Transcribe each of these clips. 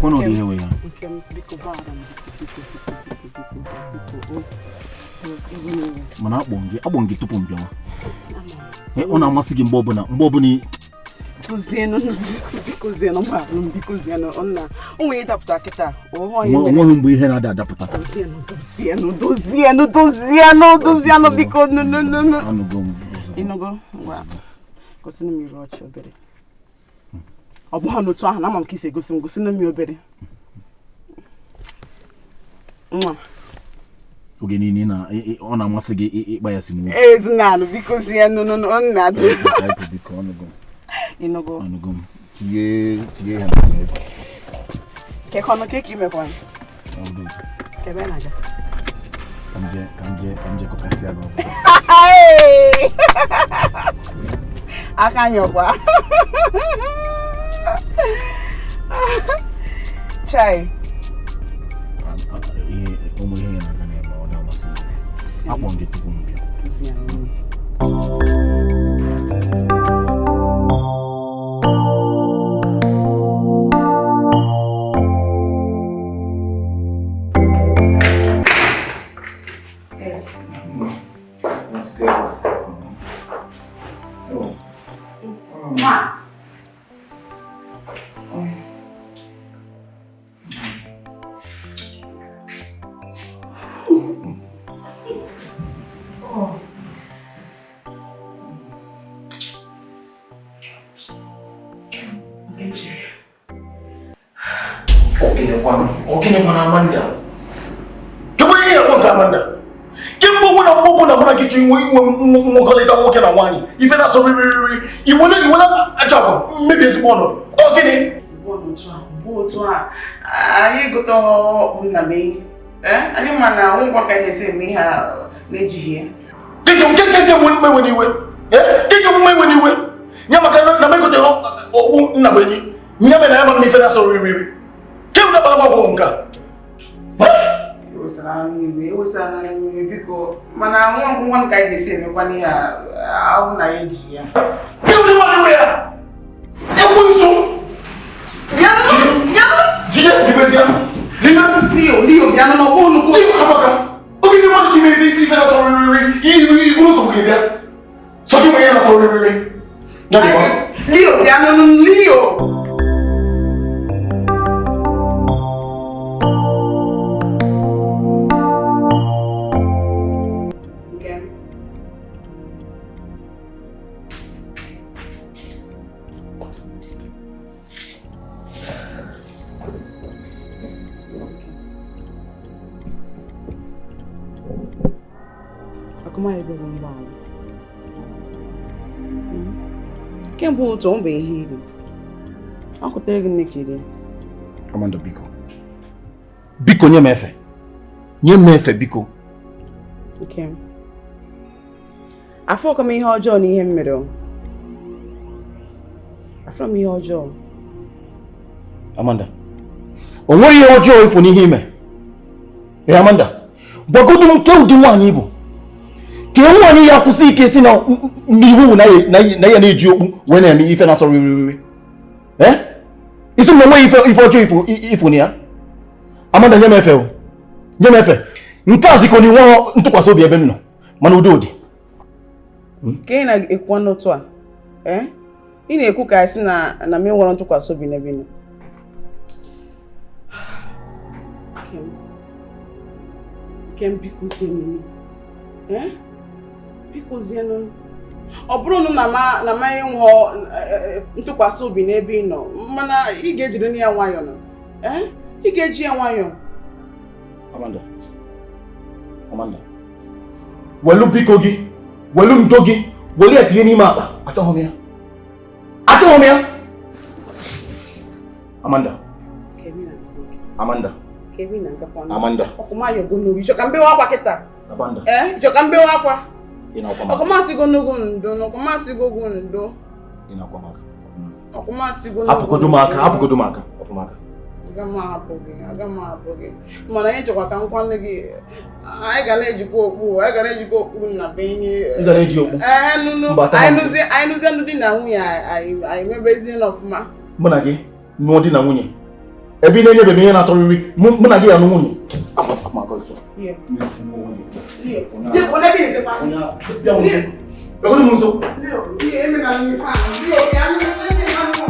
Kwa no de we ya. Mana abonge tupu mbia. Ona amasigi mbobo ni Kuzeno onna. Onwe daputa kita. Onwe mgbe ihe na daputa. Doziano biko no. Anugo. Inogo. Wa. Gosinu mi rochi obere. Obo hanu to ahụ na mam kise gosinu mi obere. Oge ni na ọ na-amasị gị ịkpa ya simu. Eze-Ana biko ziano no nna do. Biko ọnụgo. Inogo. Ọnụgo. Tie ha. Ke kono ke ki me kwan. Ke be na ga. Kamje ko pasia no. Akanyo kwa. Chai. Omo ihe na ga na ọ na-amasị. Akpọnge tupu m bịa. Ogene mwana Amanda. Kebwe ya kwa Amanda. Kembo wana mwana kitu mkoleta mwoke na wani. Ife na so riri. Iwana ajabu. Maybe it's bono. Ogene. Bono twa. Ayi goto unabe. Ani mana ngwa ka ese mi ha nejihe. Keke weniwe. Keke weniwe. Nyama kana na mekote obu na benyi. Nyama na yama mi fe na so riri. Kemna bala mabonga. Osana niwe biko mana nwa ka ide me kwani ha awu na yeji ya. Kemna wani ya. Ekunso. Ya. Jije libezia. Lio biano no bonu ko. Amaka. Ogi ni wani time fi na toriri. Yi bonu so bugibia. So ki me na toriri. Nani ba? Lio biano no Lio. Kembo to mbe hiri. Akutere gị nekede. Amanda biko. Biko nye mefe. Nye mefe biko. Okay. Afọ kama ihe ọjọọ na ihe mmere. Afọ m ihe ọjọọ. Amanda. Onwe ihe ọjọọ ifo n'ihe ime. Amanda. Gwagodu m nke ụdị nwaanyị Igbo. Ke nwaanyị ya kwụsị ike si na n'ihu na ya na-eji okpu wee na-eme ife na-asọ riri. Isi m onwe ife ọjọọ ifo ni ya. Amanda nye mefe o. Nye mefe. Nke a ziko ni nwa ntụkwasị obi ebe m nọ. Mana udo dị. Ke ị na-ekwu n'otu a? Ị na-ekwu ka isi na m nwere ntụkwasị obi n'ebe nọ. Kem biko zenu. Biko zenu. Ọ bụrụ na ma enwe ntụkwasị obi n'ebe ị nọ, mana ị ga-ejiri ya nwayọọ nọ. Ị ga-eji ya nwayọọ. Amanda. Welu biko gị, welu ndo gị, welu ya tinye n'ime akpa. Achọghị m ya. Amanda. Amanda. Ọkụma ya gonogo. Icho ka mbe wa akwa kịta. Amanda. Icho ka mbe wa akwa. Ọkụma si gonogo ndo, ọkụma si gogo ndo. Ọkụma si gonogo. Hapụgodu m aka. Aga m hapụ gị. Mana anyị chọkwa ka nkwanne gị. Anyị ga na-ejikwa okpu na be ihe. Ị ga na-eji okpu? Anyị nụzie ndị na nwunye anyị mebezie n'ọfụma. Mụ na gị nụọ di na nwunye. Ebi na nyebe me na toriri. Mo na ge anu nwunye. Ama go so. Yeah. Yes, mo nwunye. Yeah. Yeah, wala bi de pa. Bia mo so. Be ko ni mo so. Yeah, eme na ni fa. Yeah, ya ni na mo.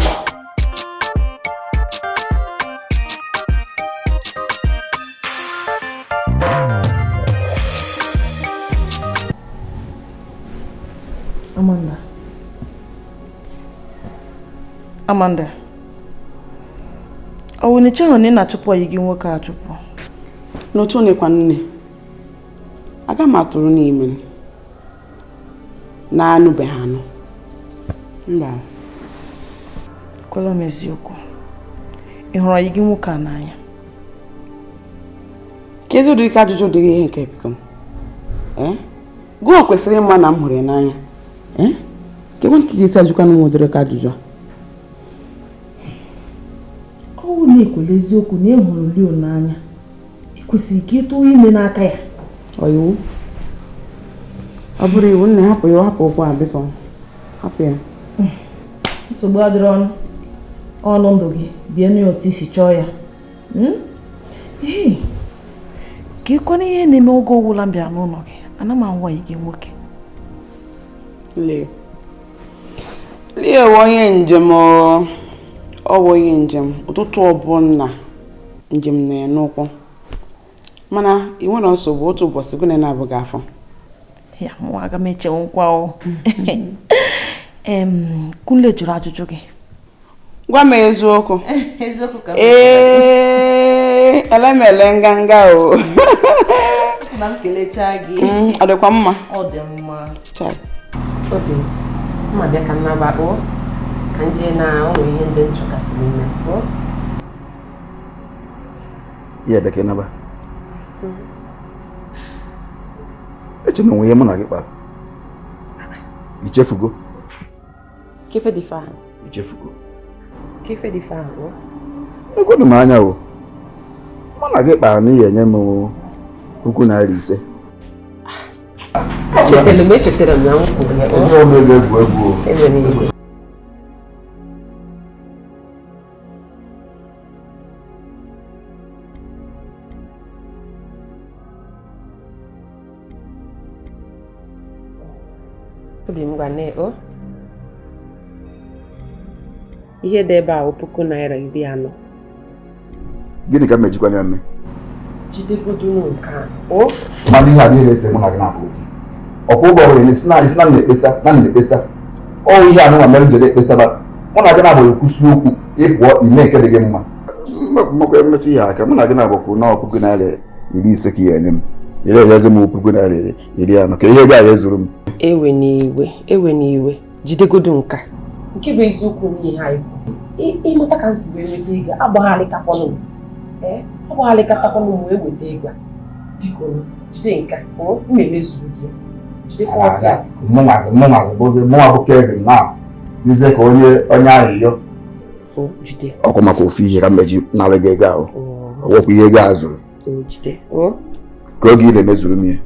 Amanda. Ọ ni cheho ni na chụpụ yi gị nwoke a chụpụ. N'otu nekwa nne. Aga m atụrụ n'ime. Na anụbe ha anụ. Mba. Kwala m eziokwu. Ị hụrụ yi gị nwoke a n'anya? Kedu ụdị ka ajụjụ dị ihe nke biko m? Gụọ kwesịrị ịma na m hụrụ ya n'anya. Kedu nke ga-esi ajụkwa na ụdịrị ka ajụjụ? Ọ na-ekwele eziokwu na ị hụrụ Leo n'anya. Ị kwesịrị ka ịtụ ime n'aka ya. Iwu. Ọ bụrụ iwu nna hapụ ya hapụ ụkwụ a biko. Hapụ ya. Nsogbu adịrọ ọnụ ndụ gị bịa n'otu isi chọọ ya. Ka ịkwana ihe na-eme oge ọgwụla m bịa n'ụlọ gị, ana m anwa yi gị nwoke. Leo onye njem ọwụ onye njem ụtụtụ ọbụla njem na n'ụkwụ. Mana ị nwere nsogbu otu ụbọchị gụnye na-abụghị afọ. Ya, mụ aga m eche nkwa o. Kunle jụrụ ajụjụ gị. Gwa m eziokwu. Eziokwu ka elemele nganga o. Sị na m kelechaa gị. Ọ dịkwa mma? Ọ dị mma. Chai. Obi, mma bịa ka nnaba o ka nje na ụmụ ihe ndị nchọgasị n'ime o. Ya bekee naba. Eche na onwe ihe mụ na gị kpara. Ichefugo. Kefe dị fa. Ichefugo. Kefe dị fa o. Egwenu m anya o. Mụ na gị kpara n'ihi enye m 1,500. Echetara m na m kwuru ya o. Ihe omebe egwu o. Enwere ihe. Obi m gwa nne o. Ihe dị ebe a o N$40. Gịnị ka m mejikwa ya mme? Jidegodu nke a o. Mmadụ ihe a niile ese mụ na gị na-afụ okwu. Ọkwa ụgbọ ọbụla esi na na-ekpesa. Ọ ihe anụnwa mere njede ekpesa ba. Mụ na gị na-abụ ekwusi okwu ịpụọ ime nke dị gị mma. Mmekwa mmetụ ihe aka mụ na gị na-abụkwu na N$50 ka ya enye m. Ire enyezi m N$40 ka ihe ga-ya ezuru m. Ewe n'iwe jidegodu nka nke bụ eziokwu n'ihe anyị ịmụta ka nsi wee weta ego agbagharịkakwanụ m wee weta ego biko jide nka o mmemezuru gị jide 40 mụnwazi bụzi mụnwa bụ Kevin na dize ka onye ahịhịọ o jide ọkwa maka ofu ihe ka mmeji narị gị ego ahụ ọwọkwa ihe ego a zụrụ o jide o ka oge ị na-emezuru m ihe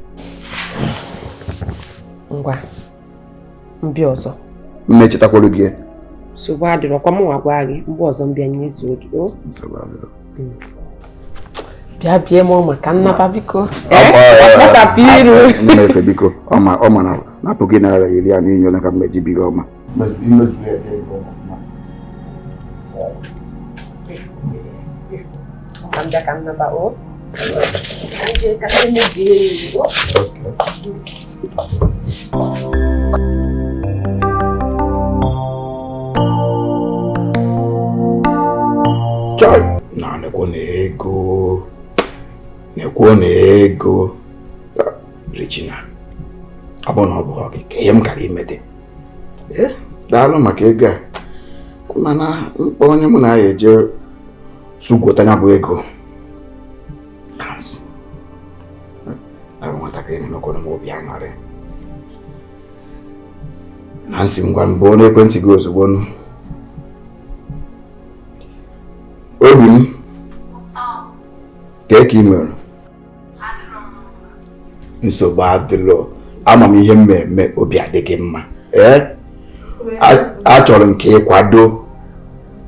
ngwa mbịa ọzọ mmechetakwara gị nsogbu adịrọ kwa mụnwa gwa gị mgbe ọzọ mbịa nyezuo gị o bịa m maka nnaba biko kpasapụ iru na-efe biko ọma na N$40 n'inye ole ka mmeji biri ọma ka mbịa ka nnaba o nje ka mmebi o. Chai, nekwo na ego Regina. Abụ na ọ bụ gị ka ihe m gara imete. Daalụ maka ego a. Mana mkpọ onye mụ na ya eje sugwota ya bụ ego. Nwatakịrị na-emekwana m obi aṅụrị. Nancy ngwa mbụ n'ekwentị gị ozugbo nụ. Obi m ka ị mere? Nsogbu adịrọ. Ama m ihe mmemme obi adịghị mma. Achọrọ nke ịkwado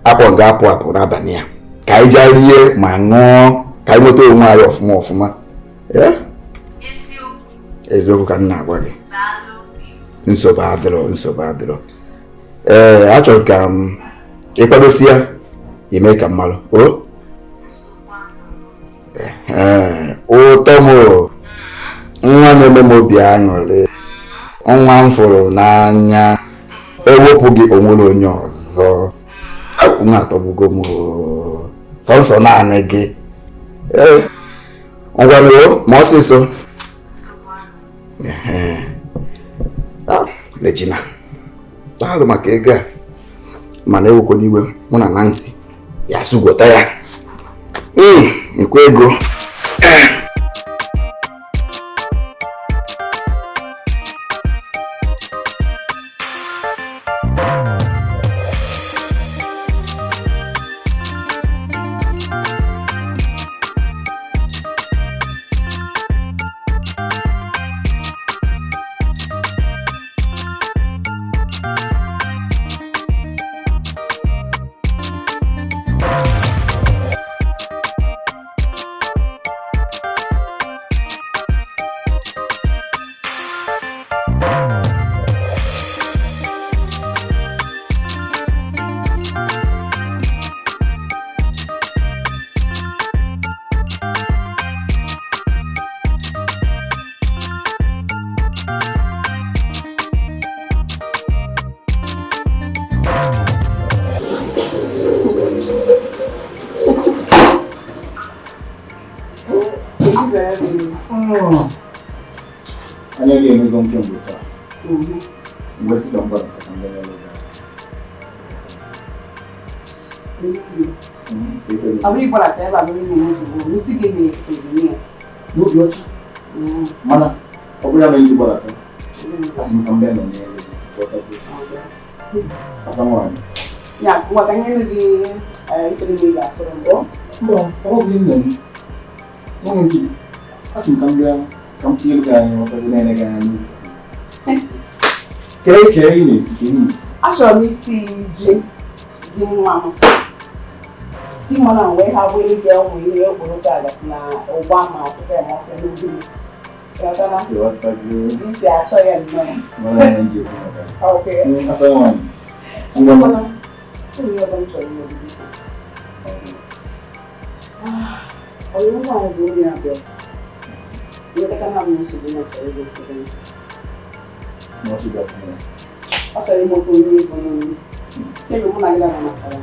akpọ nga apụ n'abalị a ka anyị jee rie ma ṅụọ ka anyị nweta onwe anyị ọfụma ọfụma. Eziokwu ka m na-agwa gị. Nsogbu adịrọ. Achọrọ ka m ịkwadosi ya ime ka mmalụ. Ụtọ m nwa na-eme m obi aṅụrị, nwa m fụrụ n'anya, ewepụghị onwere onye ọzọ. Nwa atọgbugo m sọnsọ naanị gị. Ngwanụ ma ọsịsọ. Regina, daalụ maka ego a, mana ewekwa n'iwe, mụ na Nancy ya sugota ya. Nkwa ego. Anya ga-emego nke mbụ taa. Mgbe si ka m gwara ka m bịa n'obi ọcha. Mana ọ bụla na ndị gbarata asị m ka m bịa nọ n'elu asa nwaanyị. Ya, gwa ka nye gị ifere m ị ga-asụrụ mbọ. Mba, ọ bụ nne m. Nwunye m jiri asị m ka m bịa ka m tinye gị anya ọkwa gị na-ene gị anya n'ubi. Kee ị na-esi ka ị na-esi. Achọrọ m isi ji nwa m. Di mana wee ha wee ga ụmụ ihe okporo ka gasị na ụgba ma asụkwa ya ma ọsọ n'ubi. Isi achọ ya nnọọ. Mara ya nje okwu maka. Okay. Asa nwaanyị. Ngwa mana onye ọzọ m chọrọ ihe obibi. Onye nwaanyị bụ onye abịa. Ilekọta na m nsogbu na chọrọ ego okporo. Ọ chọrọ ịmụta onye ego n'olu. Kebe mụ na gị na matara.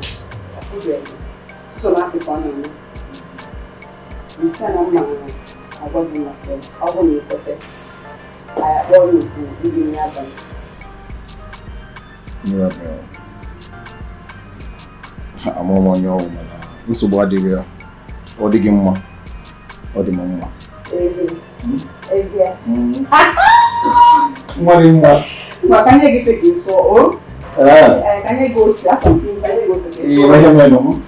So na-atị ka ọ na-eme. Isi na mma agwa gị maka ọ bụ na ịkwete. Anyị akpọọ ya okwu ndị onye abalị. Amụma onye ọwụ mana nsogbu adịghị ya. Ọ dịghị mma. Ọ dị m mma. Ezie. Nwa dị mma. Ma ka nye gị feke nsọ o? Ka nye gị osi afọ nke ka nye gị osi ka nsọ. Ihe mere m.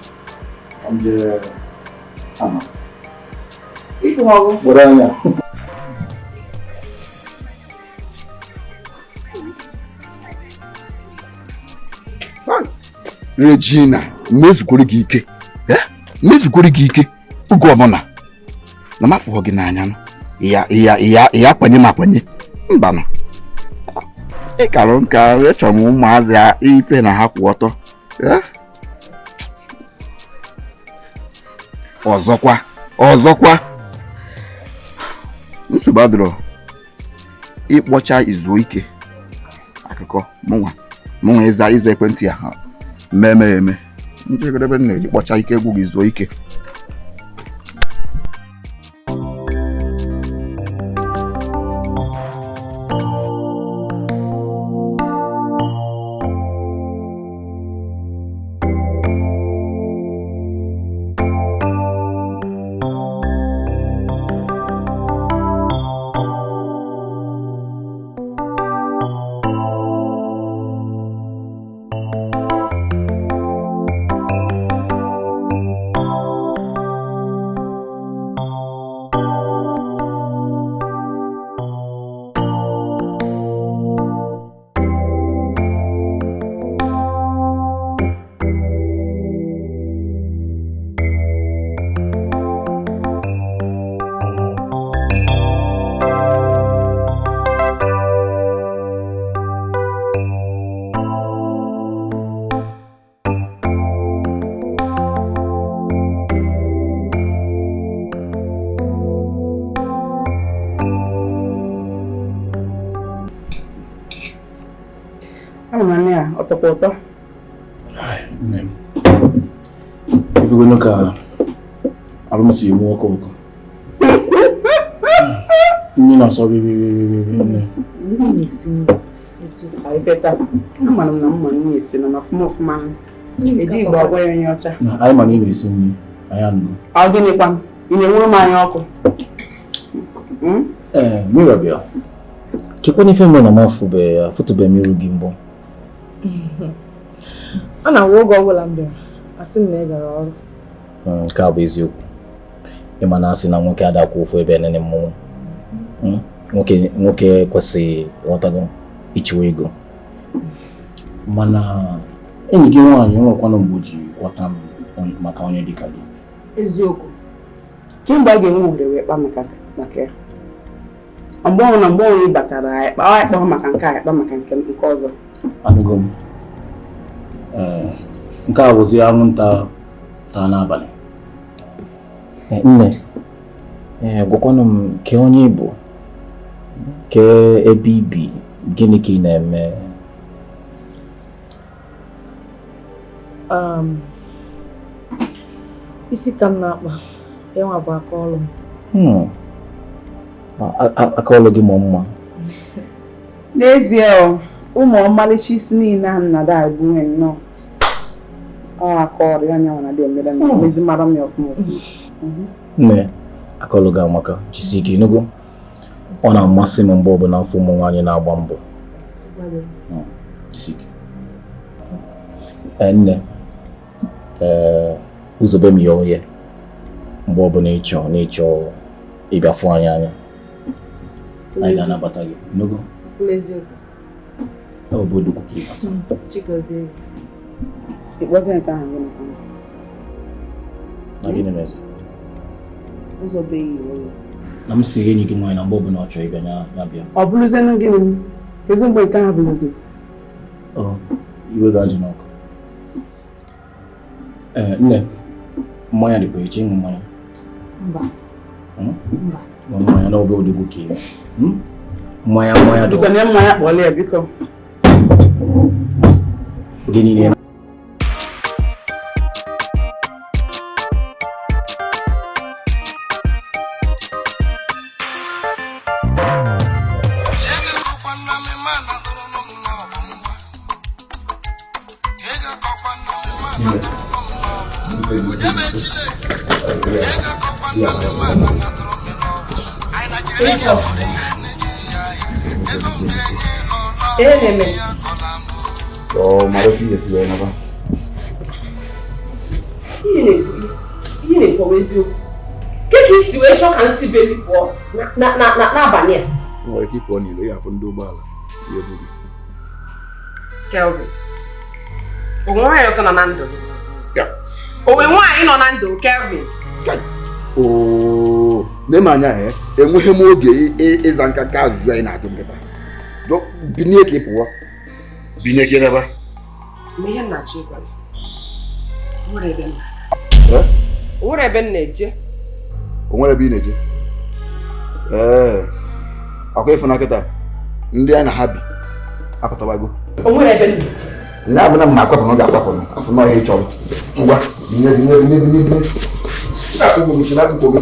Ka m jee ama. Isi ọgụ. Gbara anya. Regina, mmezukwuru gị ike. Mmezukwuru gị ike oge ọbụla. Na mafụọ gị n'anya nụ. Ya akwanye m akwanye. Mbanụ. Ị karụ nka echọrọ m ụmụazị ife na ha kwụ ọtọ. Ọzọkwa. Nsogbu adịrọ. Ịkpọcha izu ike. Akụkọ mụnwa ịza ekwentị ya eme. Njegedebe na-eji kpọcha ike egwu gị zuo ike. Ọtọkọtọ. Nne. If you look at almost you walk over. You know, sorry, I better. I'm money is in a form man. Eji go away on your cha. I am in is in I am. I'll give it one. In a woman, my uncle. Mirabel. Keep on if I'm on a mouth for a foot to be mirror gimbo. And I will go well under. I see never all. Cowboys you. The man asking a monkey that go for a ben anymore. Okay, kwasi watago each way go. Mana any give one you want to mbuji watam on macaroni dikali. Eziokwu. Kimba ge nwu de we pa maka maka. Ambon batara ai pa maka nka pa maka nke ọzọ. Anugom. Nke a wozi anwụnta ta n'abalị. Nne. Gwakwanụ m ke onye Igbo. Ke ebe ibi gịnị ka ị na-eme? Isi ka m na-akpa. Enwa bụ aka ọlụ m. Aka ọlụ gị ma mma. N'ezie ụmụ ọmalịcha isi niile ha na-ada agbu nwe nnọọ. Ọ aka ọrụ ya nyanwa na dị emere m mezi mara m ọfụma. Nne, aka ọlụ gị amaka, jisi ike ịnụgo. Ọ na-amasị m mgbe ọbụla afọ ụmụ nwaanyị na-agba mbọ. Jisi ike. Nne, uzobe m ya oye mgbe ọbụla ịchọ ịbịafụ anyị anya. Anyị ga-anabata gị. Ịnụgo? Obodo kuki bata. Chikozie. It wasn't that I'm Gịnị mezi? Uzobe iwe. Na m siri enyi gị nwaanyị na mgbe ọbụla ọ chọrọ ịbịa ya bịa. Ọ bụrụzienụ gịnị? Kezi mgbe nke ahụ bụrụzi? Iwe ga-adị n'ọkụ. Nne, mmanya dịkwa echi ịṅụ mmanya. Mba. Mmanya n'obe odogwu ka ị. Mmanya dị. Biko na mmanya kpọọla ya biko. Oge niile. Ihe na-ekwu eziokwu. Ka isi wee chọọ ka nsi beli pụọ n'abalị a. Nwere ike ịpụọ n'ilo ya afọ ndị ụgbọala. Kelvin. Onwe nwaanyị ọzọ nọ na ndụ. Onwe nwaanyị nọ na ndụ Kelvin. Na-eme anya enweghị m oge ịza nka ajụjụ anyị na-ajụ nkịta. Binye ka ị pụọ. Binye ka ịreba. Ma ihe nnachi ịgwa gị. Onwere ebe m na-eje. Onwere ebe ị na-eje? Akwa ịfụ na nkịta ndị anyị na ha bi apụtabago. Onwere ebe m na-eje. Ihe abụ na mma akwapụ na ọ ga-akwapụ afụ n'ọhịa ịchọrọ. Ngwa, binye. Akwụkwọ gị n'akwụkwọ gị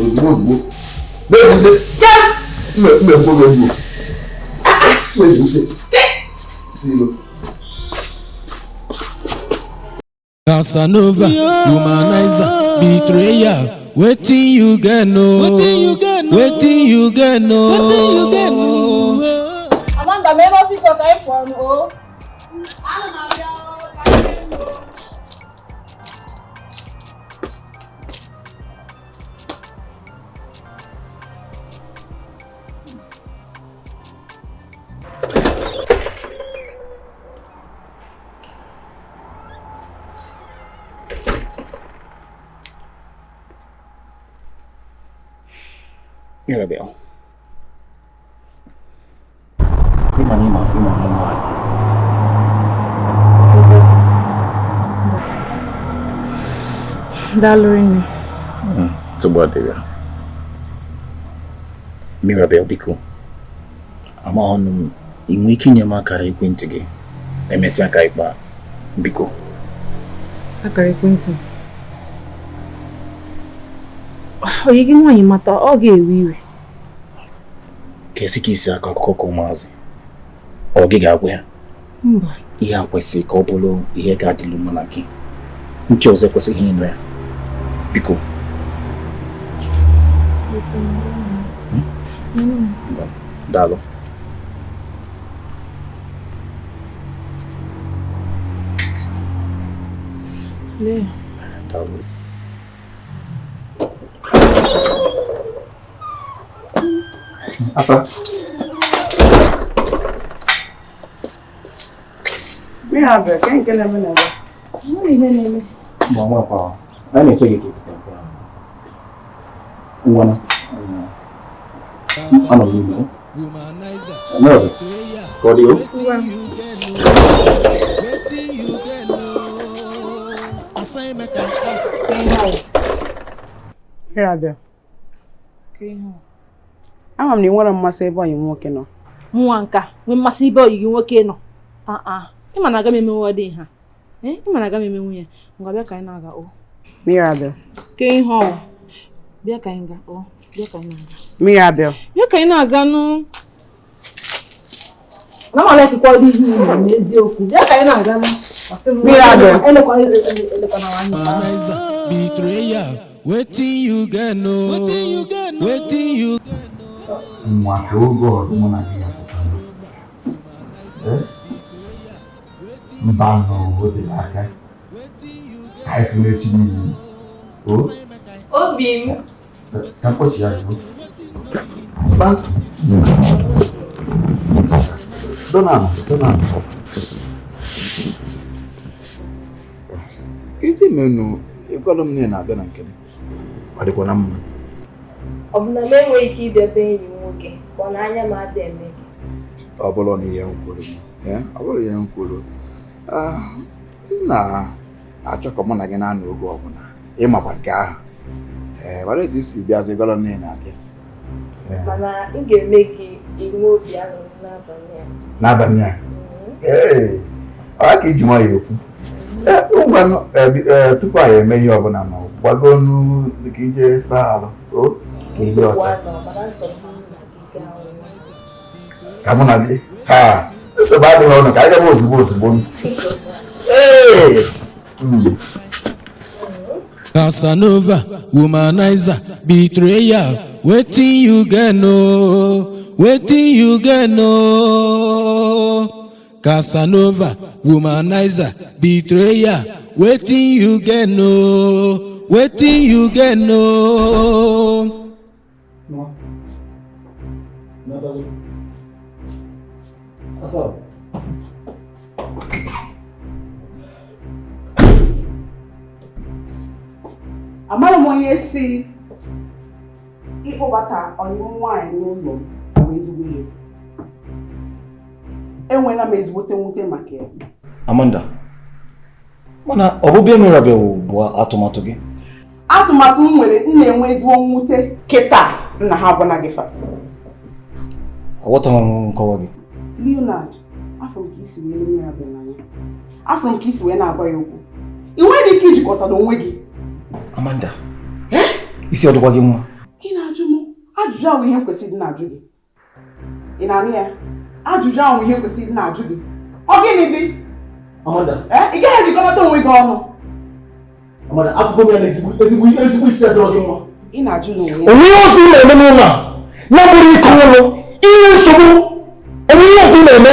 ozugbo ozugbo. Na-ebute. Mmefo gị egwu. Casanova, humanizer, betrayer. Wetin you get no? Wetin you get no? Amanda, me no see so kai for no. Mirabel. Dalorini. Mirabel biko. Ama ọnụ inwe ike inye m akara ekwentị gị emesịa ka ikpa biko akara ekwentị onye gị nwaanyị mata ọ ga-ewe iwe ka esi ka isi aka akụkọ ka ụmụazị ọ gị ga-agwa ya mba ihe a kwesịrị ka ọ bụrụ ihe ga-adịlụ mụ na gị nche ọzọ ekwesịghị ịnụ ya biko daalụ lee daalụ asa Mira, bro, ¿qué es la mena? no ihe na-eme mama pa anyị na-eche gị ngwana anọ m n'ime n'ọdụ ka ọ dị o Mira, bro. Ama m na ị nwere mmasị ebe ọyị nwoke nọ. nwa nka nwee mmasị ibe oyi gị nwoke nọ ịma na aga m emenwe dị ha ịma na aga m emenwu ya ngwa bịa ka anyị na-aga Mirabel. ke ihe ọ bịa ka anyị ga bịa ka anyị na-aga Mirabel. bịa ka anyị na-aga nụ na m alekịkwa dị ihe ime n'eziokwu bịa ka anyị na-aga nụ Mirabel. elekwa na nwanyị Betrayal, wetin you get no, wetin you get nwa ka oge ọzọ mụ na gị mba n'obodo aka ka anyị fụrụ echi niile obi m ka mkpọchi ya bụ Donald ife menụ ịgwala m niile na-abịa na nke m ọ dịkwa na mma ọ bụ na m enweghị ike ịbịa be enyi m nwoke ka ọ na-anya m ada eme gị ọ bụrụ na ihe m kwuru ọ bụrụ ihe m kwuru m na-achọ ka mụ na gị na-anọ oge ọbụla ịmakwa nke ahụ gbara etu isi bịazi ịgwala m niile na-abịa mana ị ga-eme gị inwe obi aṅụrị n'abalị a ọ ka iji nwayọ okwu ngwa tupu anyị eme ihe ọbụla ma gbagonu ka ije saa alụ ka ezi ọcha ka mụ na gị nsogbu adịghị ọnụ ka anyị gaba ozugbo Casanova, womanizer, betrayal, wetin you get no, wetin you get no. Casanova, womanizer, betrayal, wetin you get no, wetin you get no. Amara m onye si ịkpọbata ọyịmụ nwaanyị n'ụlọ bụ ezigbo ihe. Enwela m ezigbote nwute maka ya. Amanda, mana ọbụbịa Mirabel bụ atụmatụ gị? Atụmatụ m nwere na-enwe ezigbo nwute kịta nna ha abụna gị fa. Aghọtaghị m nkọwa gị. Leonard, afọ m ka isi wee nye Mirabel n'anya. Afọ m ka isi wee na-agwa ya okwu. Ị nweghị ike ijikọta n'onwe gị. Amanda, isi ọdụkwa gị nwa? Ị na-ajụ m ajụjụ ahụ ihe kwesịrị dị na-ajụ gị. Ị na-anụ ya? Ajụjụ ahụ ihe kwesịrị dị na-ajụ gị. Ọ gịnị dị? Amanda, ị gaghị ejikọta onwe gị ọnụ. Amanda, afụgo m ya na ezigbo isi adọrọ gị nwa. Ị na-ajụ n'onwe ya. Onye osi na-eme n'ụlọ a na-abụrụ ike ụlọ ihe nsogbu onye osi na-eme.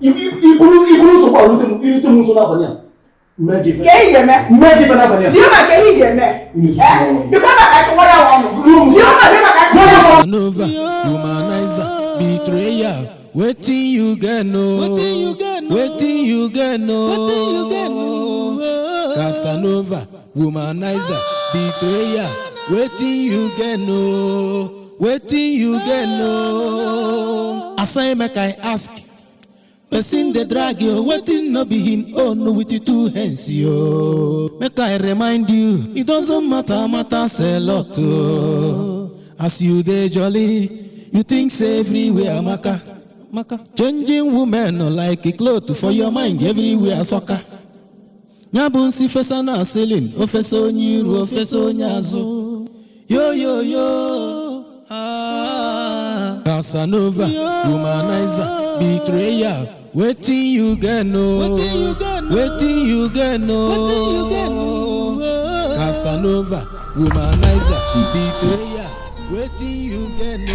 Iburu nsogbu irute m nso n'abalị a. Ke ị ga-eme? N'abalị a. Dị na ke ị ga-eme? Bịkwa maka ịkọwara ya ọnụ. Casanova, womanizer, betrayal, wetin you get no, wetin you get no. Casanova, womanizer, betrayal, wetin you get no, wetin you get no. Aside make I ask, person dey drag you, wetin no be him own with the two hands yo. Make I remind you, it doesn't matters a lot oh. As you dey jolly, you think say everywhere maka. Changing women like a cloth for your mind everywhere soccer. Nyabun si fesa na selling, ofesa onyiru, ofesa onyazo. Yo yo yo. Casanova, womanizer, betrayer. Waiting you get no. Waiting you get no. Casanova, womanizer, betrayer. Waiting you get no.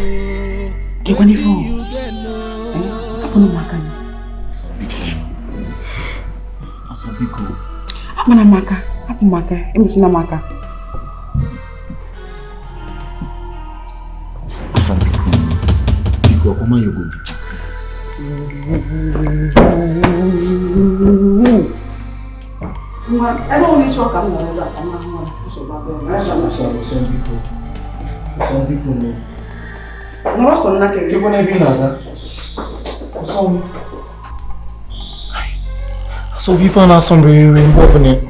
Waiting you get no. Asabiko. Mana maka, apa maka? Emisi na maka. Asabiko. Biko, koma yogo. I don't want to talk about that. I'm not so bad. Asabiko. Asabiko no. No, so na ke. Kiko na binaza. So viva na sombre mbopene.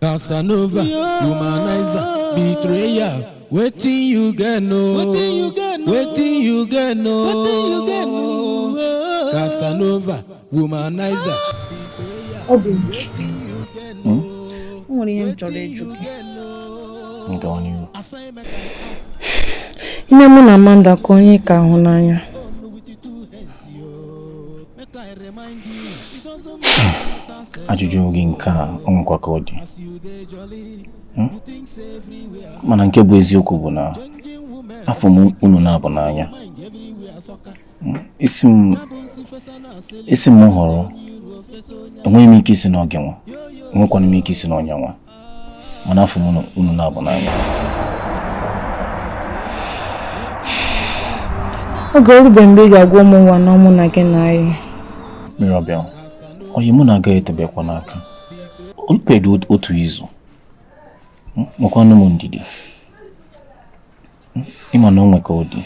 Casanova, womanizer, betrayer. Waiting you get no. Waiting you get no. Waiting you get no. Waiting you get no. Casanova, womanizer, betrayer. Obi. Waiting you get no. Nwere ihe nchọrọ ịjụ gị. Nke onye. Ime mụ na Amanda ka onye ka hụ n'anya. Ajụjụ gị nke a ọnwụkwa ka ọ dị. Mana nke bụ eziokwu bụ na afọ m unu na-abụ n'anya. Isi m họrọ enweghị m ike isi n'oge nwa, enwekwana m ike isi n'ọnya nwa, mana afọ m unu na-abụ n'anya. Oge orube mgbe ị ga-agwa ụmụ nwa na ụmụ na gị na anyị. Mmiri ọbịa, onye mụ na-agaghị etebekwa n'aka. Olupedu otu izu. Nwekwanụ m ndidi. Ịma na o nwe ka ọ dị.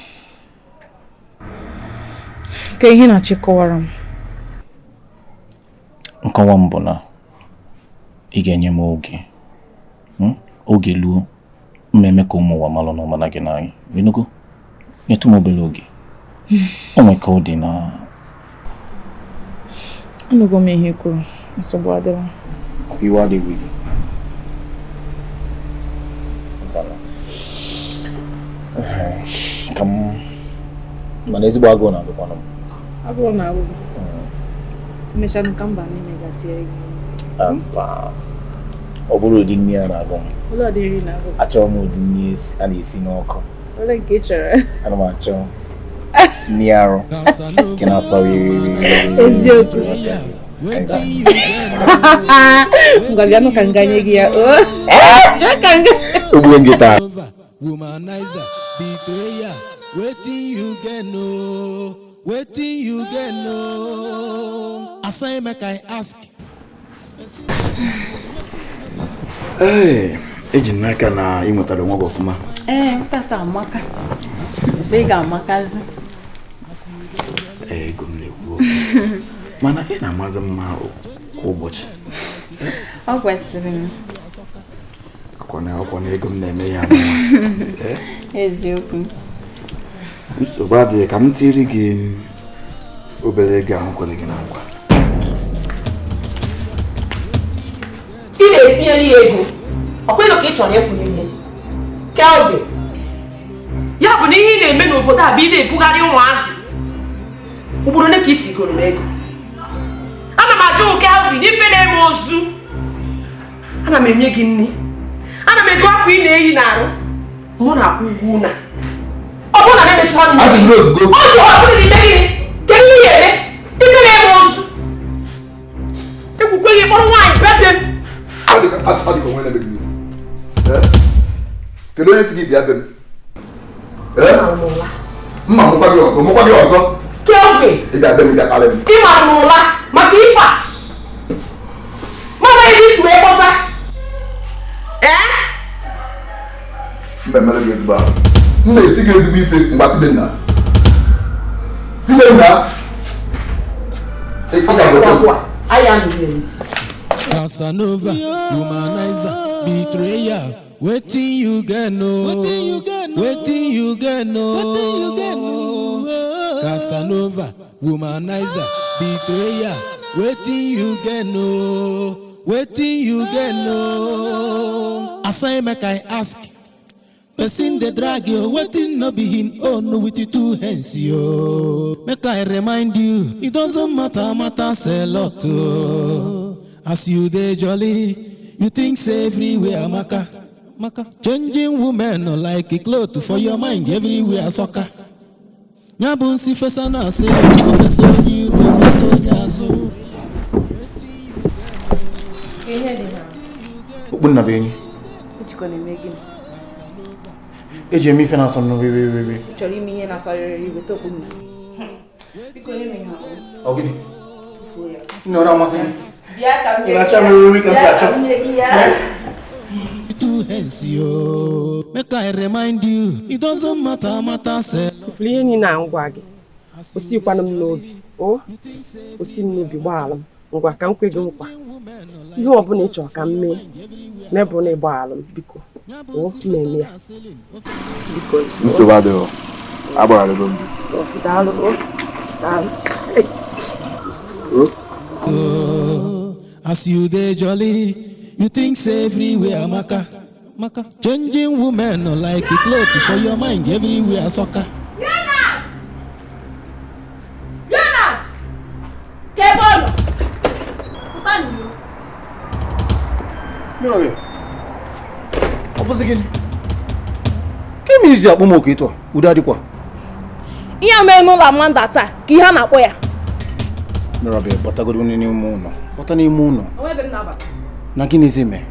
Ka ihe na-achịkọwara m. Nkọwa m bụ na ị ga-enye m oge. Oge luo, mmemme ka ụmụ ụwa malụ na ụmụna gị n'anyị. Wenugo, nyetụ m obere oge. O nwe ka ọ dị na... Anụgo m ihe kwuru, nsogbu adịrọ. Iwe adịghị gị. Ka m... Mana ezigbo agụụ na-agụkwanụ m. Agụụ na-agụ gị. Emechara ka mba n'ime gasịa gị. Ọ bụrụ ụdị nri a na-agụ m. Ụlọ dị nri na-agụ. Achọrọ m ụdị nri a na-esi n'ọkụ. Ole nke ị chọrọ? Ana m achọ nri arụ nke na-asọ riri. Eziokwu. Ngwa bịanụ ka nganye gị ya. Ogbuo gị taa. Womanizer, betrayer. Waiting you get no. Waiting you get no. Aside make I ask. Eji n'aka na ị nwetara nwa gị ọfụma. Tata amaka. Ị ga-amakazi. Ego m na-ekwu. Mana ị na-amazi mma kwa ụbọchị. Ọ kwesịrị m. Akwa na ego m na-eme ya. Eziokwu. Nsogbu adịghị ka m tiri gị obere ego ahụ kwere gị na nkwa. Ị na-etinyere ya ego. Ọ kwere ka ị chọrọ ịkwụnye ihe. Kelvin. Ya bụ na ihe ị na-eme n'obodo a bụ ị na-ebugharị ụmụazị. Ugboro ole ka ị tigoro m ego? Ana m ajụ Kelvin ife na-eme ozu. Ana m enye gị nri. Ana m ego akwa ị na-eyi n'arụ. Mụ na-akwụ ụgwọ ụna. Ọ bụrụ na na-emechi ọnụ. Ozu ọ bụrụ gị ime gịnị? Kedu ihe ya eme? Ife na-eme ozu. Ekwukwe gị kpọrọ nwaanyị bebe m. Ọ dị ka onwe na-ebe gị n'isi. Kedu onye si gị bịa be m? Mma mụkwa gị ọzọ. Kelvin. Ị bịa be m ga-akpalị m. Ị mara n'ụla maka ife a. Mama ya isi wee kpọta. Mba emere gị ezigbo ahụ. M na-eti gị ezigbo ife mgba sibe nna. Sibe nna. Ị ga-abụcha. Aya nụrụ ezi. Casanova, womanizer, betrayer. Waiting you get no. Waiting you get no. Waiting you get no. Casanova, womanizer, betrayer. Waiting you get no, waiting you get no. I say make I ask, person the drag you, waiting no be him own with the 2 hands yo. Make I remind you, it doesn't matters a lot. As you dey jolly, you think everywhere maka. Changing women no like a cloth for your mind everywhere soccer. Nyabun si Eze-Ana say professor you professor nyazo. Bunna beni. Uchikone megini. Eje mi fena son no we. Chori mi yena sarere ibe to kunni. Bikone me ha. Ogini. No na masini. Bia ka mi. Ina cha we kan sa cho. 2 hands yo. Make I remind you, it doesn't matter say. Ifuli enyi na ngwa gị. Osikwana m n'obi. Osi m n'obi gbaala m. Ngwa ka m kwe gị nkwa. Ihe ọ bụla ị chọrọ ka m mee. Mebụ na ịgbaala m biko. Mmemme ya. Biko. Nsogbu adịghị. Agbaghara m. Daalụ. As you dey jolly, you think everywhere maka. Changing women no like a cloth for your mind everywhere soccer. Yana! Kebolo! Utani yo. Mira be. Opo sigini. Kemi izi akpo mo keto. Uda dikwa. Iya me no la manda ta, ki ha na akpo ya. Mira be, batagodo ni mu no. Bata ni mu no. Onwe be na ba. Na gini zeme.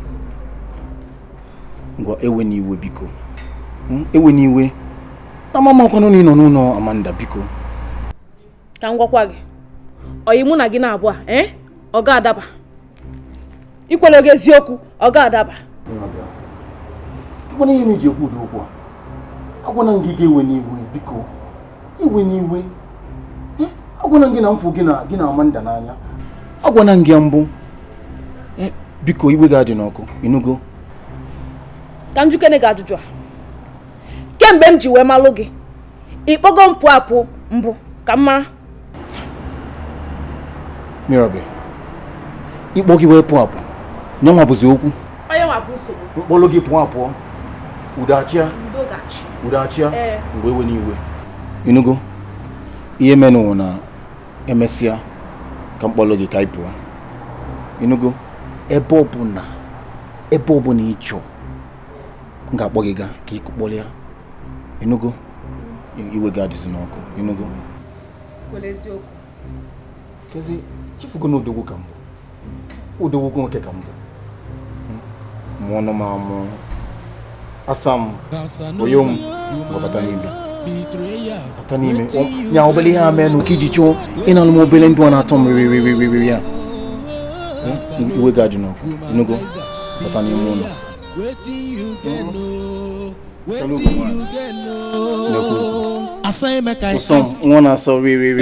Ngwa ewe ni iwe biko. Ewe ni iwe. Na mama kwano ni no no Amanda biko. Ka ngwakwa gị. Oyi mụ na gị na-abụ a, ọ ga-adaba. Ikwere gị eziokwu, ọ ga-adaba. Kibona yemi je ku do kwa. Agwana ngige ewe ni iwe biko. Iwe ni iwe. Agwana ngina mfu gina Amanda n'anya. Agwana ngi ambu. Biko iwe ga dị n'ọkụ. Inugo. Ka njukene gị ajụjụ a. Kemgbe m ji wee malụ gị. Ikpogo mpụ apụ mbụ ka mma. Mirabe. Ikpo gị wee pụ apụ. Nyanwa bụzi okwu. Onye nwa bụ nsogbu. Mkpọlụ gị pụ apụ. Udachia. Udogachi. Udachia. Mgbe ewe n'iwe. Inugo. Ihe menụ na emesịa ka mkpọlụ gị ka ị pụọ. Inugo. Ebe ọbụla ịchọ. M ga-akpọ gị ga ka ị kpọlịa. Inugo. Iwe gị adịzi n'ọkụ. Inugo. Kwele eziokwu. Kezi chifugo na odogwu ka mbụ. Odogwu nwoke ka mbụ. Mụọ nọ ma mụ. Asam. Oyom. Bata n'ime. Bata n'ime. Ya obele ihe amenụ ka iji chọọ ịnanụ m obele ndụ a na-atọ m riri ya. Iwe gị adị n'ọkụ. Inugo. Bata n'ime ụlọ. Asai make I ask. One sorry.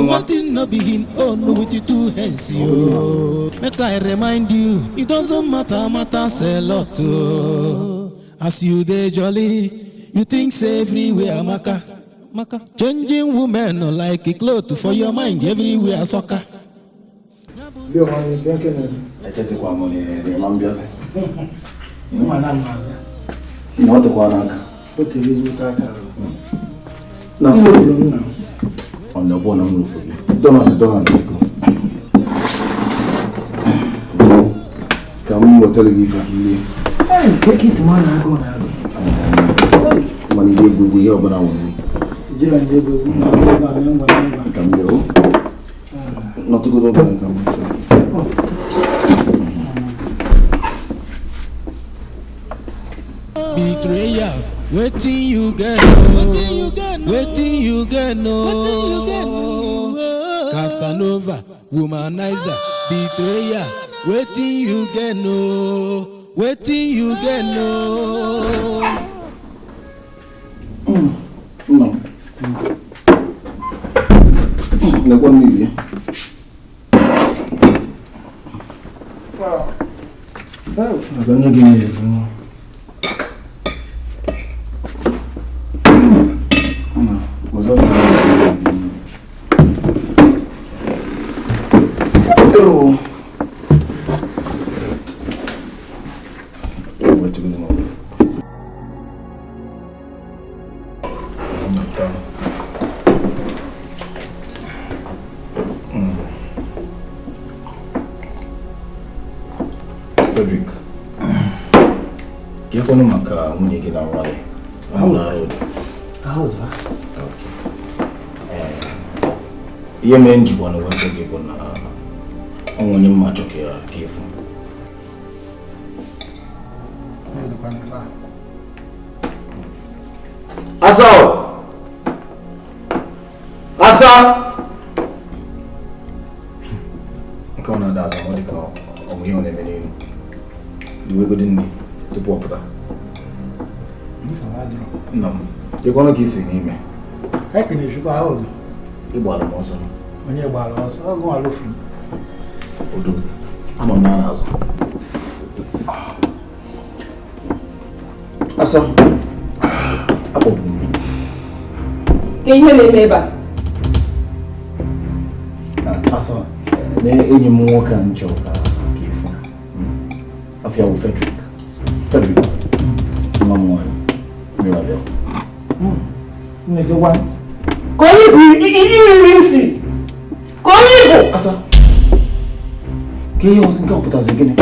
Nothing no be him own with the 2 hands yo. Make I remind you, it doesn't matters a lot. As you dey jolly, you think everywhere maka. Changing women no like a cloth for your mind everywhere soccer. No. On the one I'm for you. Don't go. Come on, tell you if you hey, take his man and go now. Money they go we over now. Come here. Not to go over come. Betrayer, waiting you get no. Casanova, womanizer, betrayer, waiting you get no. No. Le buon midi. Agora ninguém Frederick, you can make a money get on money. I'm not old. How old? You mean you want to work again? I'm going to match okay. Careful. Asa! Come on, that's what they call. I'm here on the menu. The way good in me to pop that. No, you're going to kiss me. Happiness, you go out. You bought a monster. When you're about us, I'll go and look for you. I'm on that house. Asa, Can you hear me, Eba? Asa, any more can joke. I feel Frederick. One Mirabelle. Nigga, one. Call you, Asa, can you also go put us again?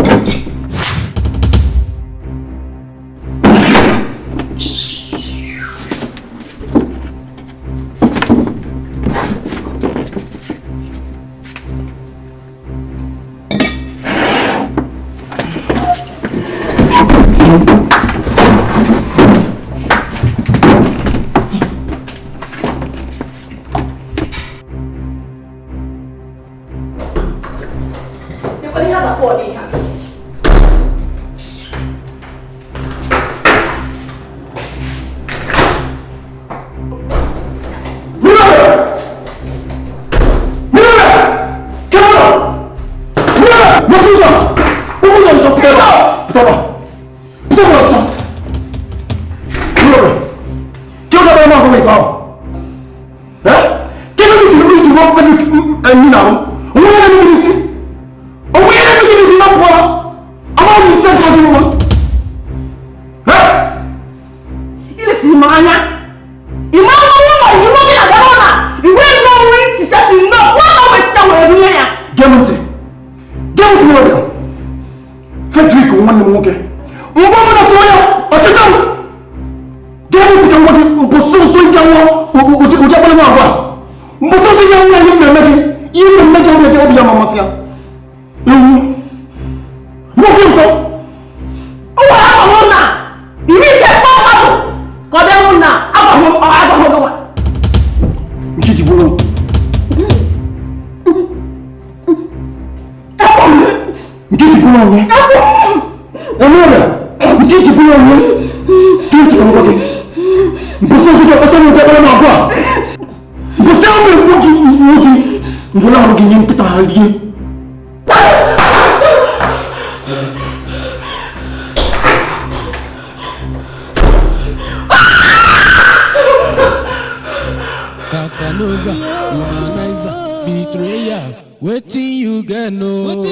Casanova, womanizer, betrayer. Waiting you get no.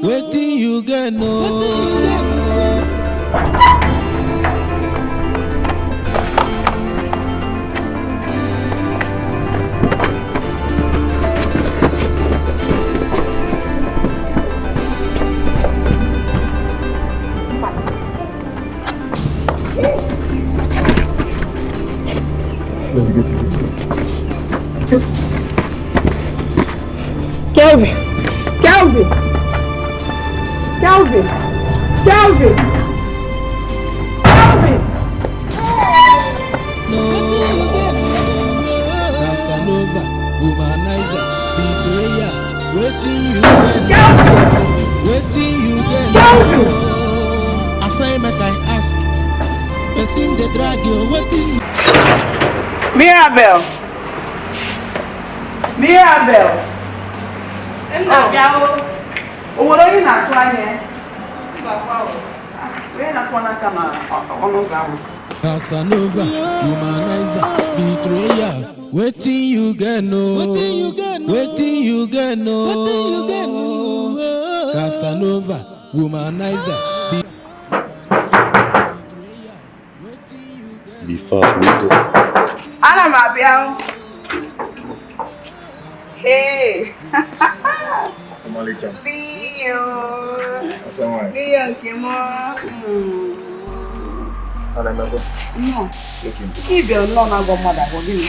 Waiting you get no. Calvin! Casanova, womanizer, betrayer. Waiting you get no. Waiting you get no. Assignment I ask. Person the drag you waiting. Mirabelle. What are you not trying? We're not one to come on. Casanova, womanizer, betrayer. Waiting you get no. Waiting you get no. Casanova, womanizer. Be fast, we go. Ana mabia. Hey. Leo. Leo kemo. Ana mabo. No. Kibe no na go mother go gini.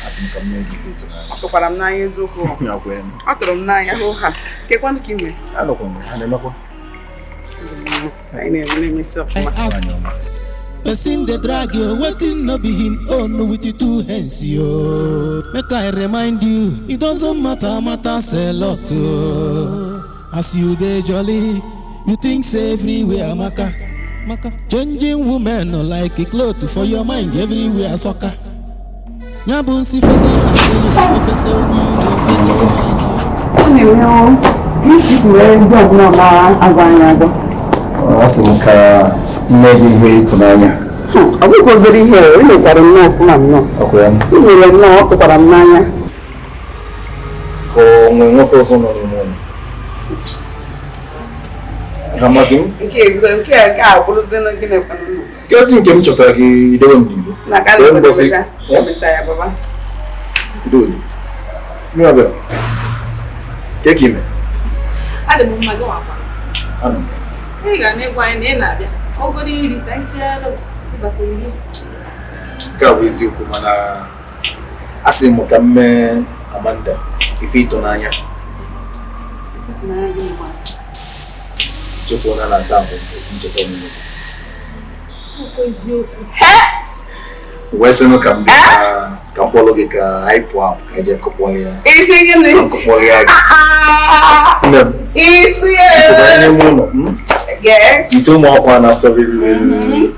Asim kam no give it to na. Atokwara m n'anya eziokwu. Ya ko en. Atụrụ m n'anya hụ ha. Kekwanụ ka ime. Ano ko, ana mabo. Anyị na-eme emesi ọfụma. Person they drag you, waiting no be him own with the two hands yo. Make I remind you, it doesn't matters a lot to. As you dey jolly, you think everywhere maka. Changing women no like a cloth for your mind everywhere soccer. Nyabun si fesa na selu, fesa ni, fesa na so. This is where God no ma agbanyago. Asimka maybe we kunanya. Obi ko very here, we kwara m no funa m no. Okay. Ile no o kwara m n'anya. Ko nwo so no mo. Hamazim? Nke a bụrụzi na gịnị kwanụ. Kesi nke m chọtara gị idewe m n'Igbo. Na ka ndị mbosi. Ya mesa ya baba. Dude. Mi abịa. Keki me. Adị m mma gị nwakwa. Anụ. Ị ga na-egwu anyị na ị na-abịa. Ogoro iri ka isi elu ịbata iri. Nke a bụ eziokwu mana asị m ka m mee Amanda ife ịtụnanya. Ịtụnanya gị mma. Chefuo na na taa bụ osi ncheta ọmụmụ. Ọkwa eziokwu. Wee sị m ka m bịa ka m kpọrọ gị ka anyị pụọ apụ ka eje kụpọrọ ya. Isi gịnị? Kụpọrọ ya gị. Nne m. Isi Ịbanye n'ime ụlọ. Yes. Ite ụmụ ọkwa na-asọrịrị.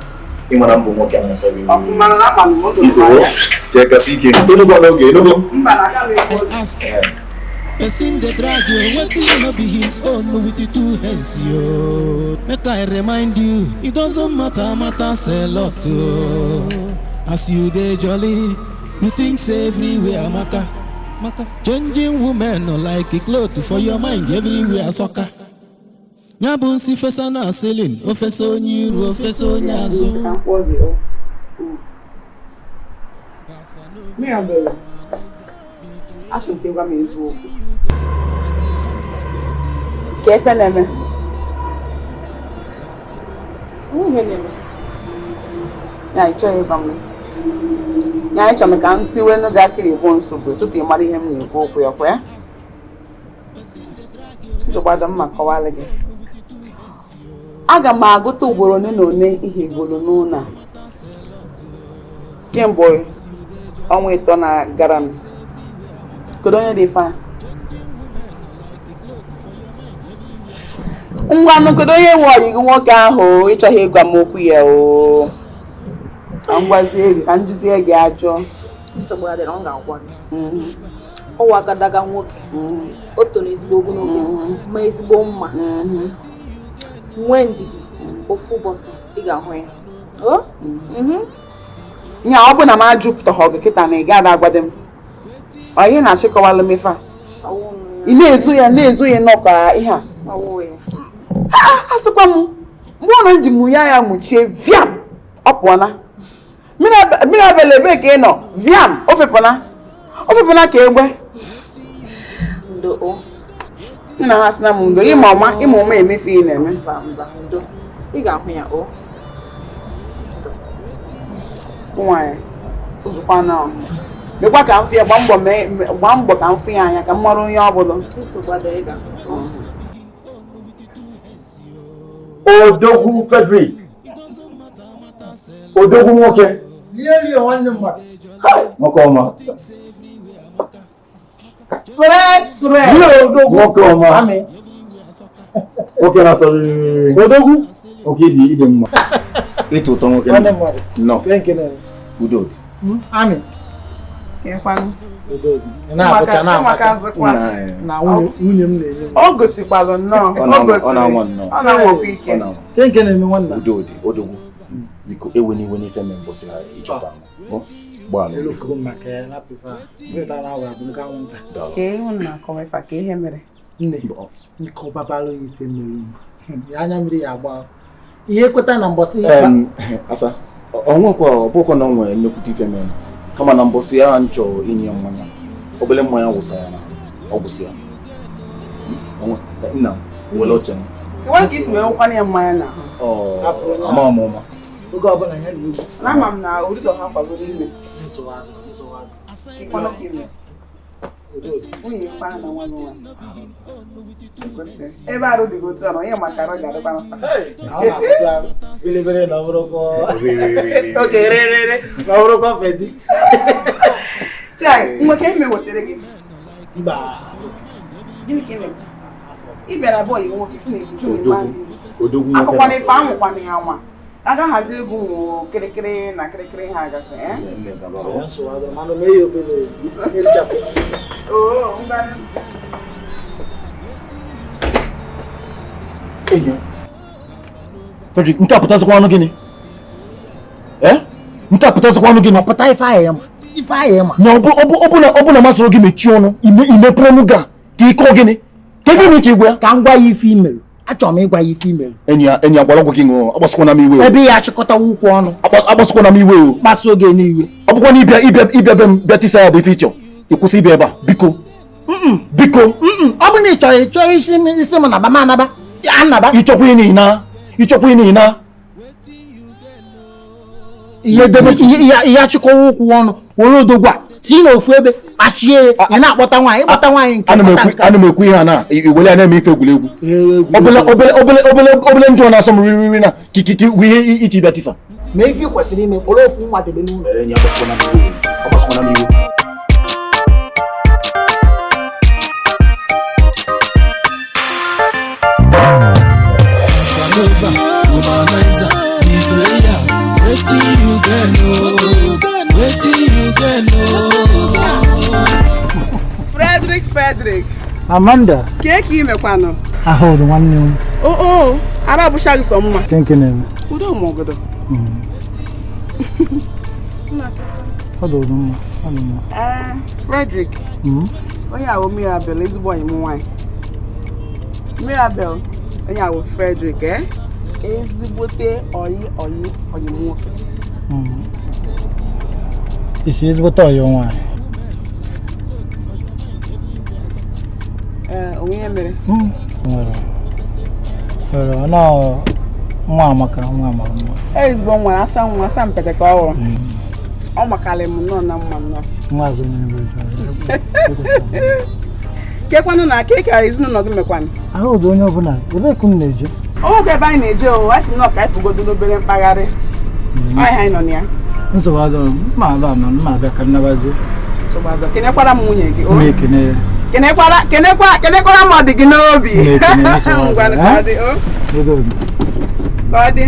Ịma na mbụ nwoke na-asọrịrị. Ọfụma na akpa m moto Ifo, chekasị ike. Ntụnụgwa n'oge, enugo. Mba na aka m ego. Ask. Person they drag you, waiting no be him own with the two hands yo. Make I remind you, it doesn't matters a lot to. As you dey jolly, you think everywhere maka. Changing women no like a cloth for your mind everywhere soccer. Nyabun si fesa na selling, ofesa onye iru, ofesa onye azụ. Me abele. Acho que eu amei isso. Que é fenômeno. Neme. Ya icho e bamu. Ya icho me kan tiwe no ga kiri bo nsogbu tupu ị mara ihe m na-ekwu okwu ya kwa. Ndụgbado mma kọwala gị. Aga m agụta ugboro one na one ihe igboro n'ụlọ. Kemgbe ọnwa ịtọ na gara m. Kedu onye dị fa? Ngwanụ kedu onye nwe ọyị gị nwoke ahụ ịchọghị ịgwa m okwu ya o. Ka m gwazie gị ka m jụzie gị ajọ. Nsogbu adịrị ọ ga-agwa gị. Ọwa agadaga nwoke. O toro ezigbo ogologo ma ezigbo mma. Nwee ndidi ofu ụbọchị ị ga-ahụ ya. O? Nya ọ bụ na m ajụpụtaghị gị kịta na ị gaghị agwade m. Onye na-achịkọwalụ m ife a. Ị na-ezu ya n'ọka ihe a. Asịkwa m mgbe ọ na nji mụ ya mụchie viam ọ pụọna. Mmiri abịala ebe ka ị nọ viam o fepụna ka egbe. Nna ha sị na m ndo ịma ọma emefe ị na-eme. Ndo ị ga-ahụ ya o. Nwaanyị ụzụkwa na mekwa ka m fie gba mbọ ka m fụ ya anya ka m mara onye ọ bụla. Odogwu Frederick. Odogwu nwoke. Lie nwanne mmadụ. Nwoke ọma. Fred. Lie odogwu. Nwoke ọma. Ami. Nwoke na-asọrịrị. Odogwu. Nwoke ịdị mma. Ịtụ ụtọ nwoke. Nwanne mmadụ. No. Kenkene. Udo. Ami. Kekwanụ. Udo. Na-abụcha na-amaka. Na nwunye m na-enye m. O gosikwalụ nnọọ. Ọ na-anwa nnọọ. Ọ na-anwakwa ike. Kenkene eme nwanna. Udo dị Odogwu. Biko ewe n'ife m mbọsị ha ịchọta m. Gbaa Elu furu maka ya na pipa. Nweta na awa bụ nke anwụnta. Ka ịhụ na akọwa ife ka ihe mere. Nne. Nke ọbabara ife mere m. Ya anya mmiri ya agba. Ihe kweta na mbọsị Asa onwekwa ọbụkọ na onwe nnekwute ife mere kama na mbọsị ya nchọ inye mmanya obele mmanya wụsa ya na ọgwụsị ya nna wele oche m Iwa ka isi wee ụkwana ya mmanya na ama ọmụma oge ọbụla ya na ugwu na ama m na orito ha kwagoro ime ịkwanụ ka ime nwunye mkpa na nwa nwa ebe arụ dị otu a na onye maka arụ ga-adịkwa mkpa bilibili na ọbụrụkọ oge rere na ọbụrụkọ fedi chai mgbe ka ime wetere gị mba gịnị ka ime ị bịara bọọ iwu nwoke si na-ebuju akụkwana ife anwụkwana ya nwa aga hazi egwu kịrịkịrị na kịrịkịrị ha gasị mana mee ya obere Frederick, nke a pụtazikwa ọnụ gịnị? Nke a pụtazikwa ọnụ gịnị? pụta ife ahụ ya ma na ọ bụ na masịrị gị mechie ọnụ imepụ ọnụ ga ka ịkọ gịnị ka ife mechi igwe ka m gwa ya ife imere achọrọ m ịgwa ya ife imere enyi agwara ọgwụ gị ṅụọ agbasịkwana m iwe ebe ya achịkọtawa ụkwụ ọnụ agbasịkwana m iwe o kpasu oge n'iwe ọ bụkwa na ịbịa be m bịa tisa ya bụ ife ịchọ ịkwụsị ịbịa ebe a biko biko ọ bụ na ịchọ isi m na bama anaba anaba ịchọkwa n'ihi na ihe achịkọwa ụkwụ ọnụ were odogwu a tinye n'ofu ebe kpachie ya ị na-akpọta nwaanyị ịkpọta nwaanyị nke ana m ekwu ihe a na iwele ya na-eme ife egwuregwu obele ndị ọ na-asọ m riri na kikiki wu ihe iji bịa tisa ma ife ị kwesịrị ime kpọrọ ofu nwa debe n'ụlọ Frederick Amanda ka imekwanụ ahụrụ nwanne m ara abụchaghị sọ mma nke na-eme udo ọmọgodo Frederick onye ahụ Mirabel ezigbo ọyị m nwaanyị Mirabel onye ahụ Frederick ezigbote ọyị m nwoke isi ezigbote ọyị nwaanyị onwe ihe mere nwa amaka nwa amara mma ezigbo nwa asa mpete ka ọ hụrụ ọ makarị m nnọọ na mma nnọọ nwa azụ kekwanụ na ka ezinụlọ gị mekwanụ ahụghị onye ọbụla ebe ka m na-eje ọgwụ ebe anyị na-eje o a sị nnọọ ka anyị pụgodo n'obere mkpagharị ọhịa anyị nọ na ya nsogbu adọ mma abịa nọ mma abịa ka nnabazie kenekwara m nwunye gị na-ekene ya kenekwara m ọ dị gị n'obi ngwanụ ka ọ dị ka ọ dị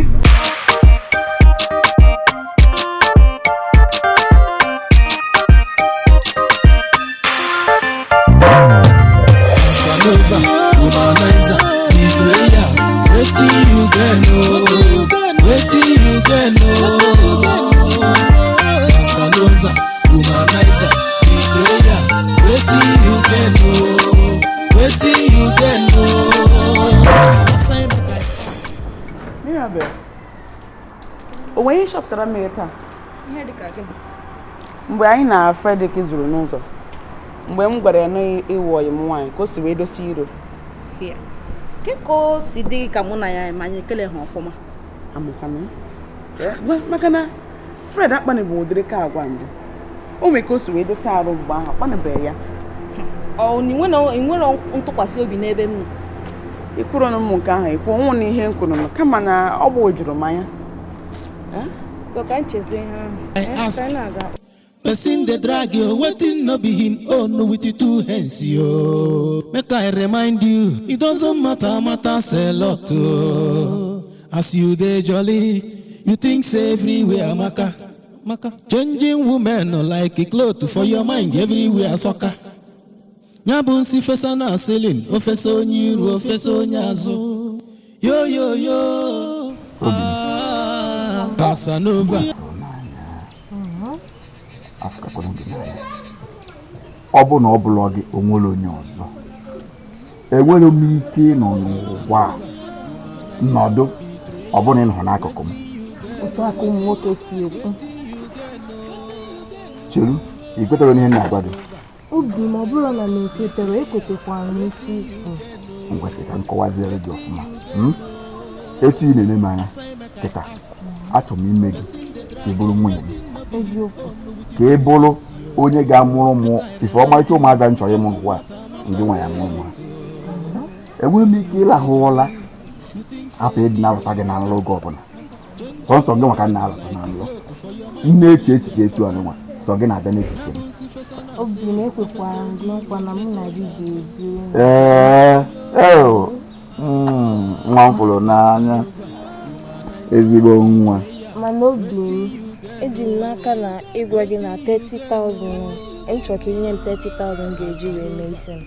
onwe ihe chọpụtara mmiri taa mgbe anyị na Frederick zuru n'ụzọ mgbe m gwara ya na ịwụ ọyị m nwaanyị ka o si wee dosi iro ka o si dị ka mụ na ya ma anyị ekele ha ọfụma maka na Fred akpanịbụ ụdịrị ka agwa mbụ o nwere ka o si wee dosi arụ mgbe ahụ akpanịbeghị ya ị nwere ntụkwasị obi n'ebe m nọ ikwuru ọnụ m nke ahụ ikwu ọnwụ na ihe m kwuru nọ kama na ọ gbawojuru m anya ka m chezie ihe ahụ person dey drag you wetin no be him own with the two hands yo make I remind you it doesn't matter say lot as you dey jolly you think say everywhere maka changing women no like a cloth for your mind everywhere soccer nyabu nsi fesa na ceiling ofesa onye iru ofesa onye azụ yo Casanova ọ bụ na ọ bụla gị onwere onye ọzọ enwere m ike ịnọ n'ụwa nnọdụ ọ bụrụ ịnọ n'akụkụ m otu aka ụmụ nwoke si ekwu. Cheru, ị kwetara n'ihe na-agwa gị? Obi ma ọ bụrụ na m ekwetere ekwetekwara m isi ikwu. Ngwasị ka m kọwaziere gị ọfụma. Etu ị na-eme m anya kịta, achọrọ m ime gị ka ị bụrụ nwunye m. Eziokwu. Ka ị bụrụ onye ga-amụrụ mụ ife ọmarịcha ụmụada m chọrọ ịmụ ngwa ndị nwa ya mụọ nwa. Enweghị m ike ịlahụ ụra afọ ịdị na-alụta gị na nlụ oge ọbụla. Sọnsọ gị maka na alụta na nlụ. M na-eche echiche etu ọnụnwa sọ gị na-abịa n'echiche m. Obi na-ekwekwara m gị nkwa na mụ na gị ga-ebi. Nwa m fụrụ n'anya, ezigbo nwa. Mana obi m, eji m n'aka na ịgwa gị na 30,000 m chọrọ ka inye m 30,000 ga-eji wee mee isi m.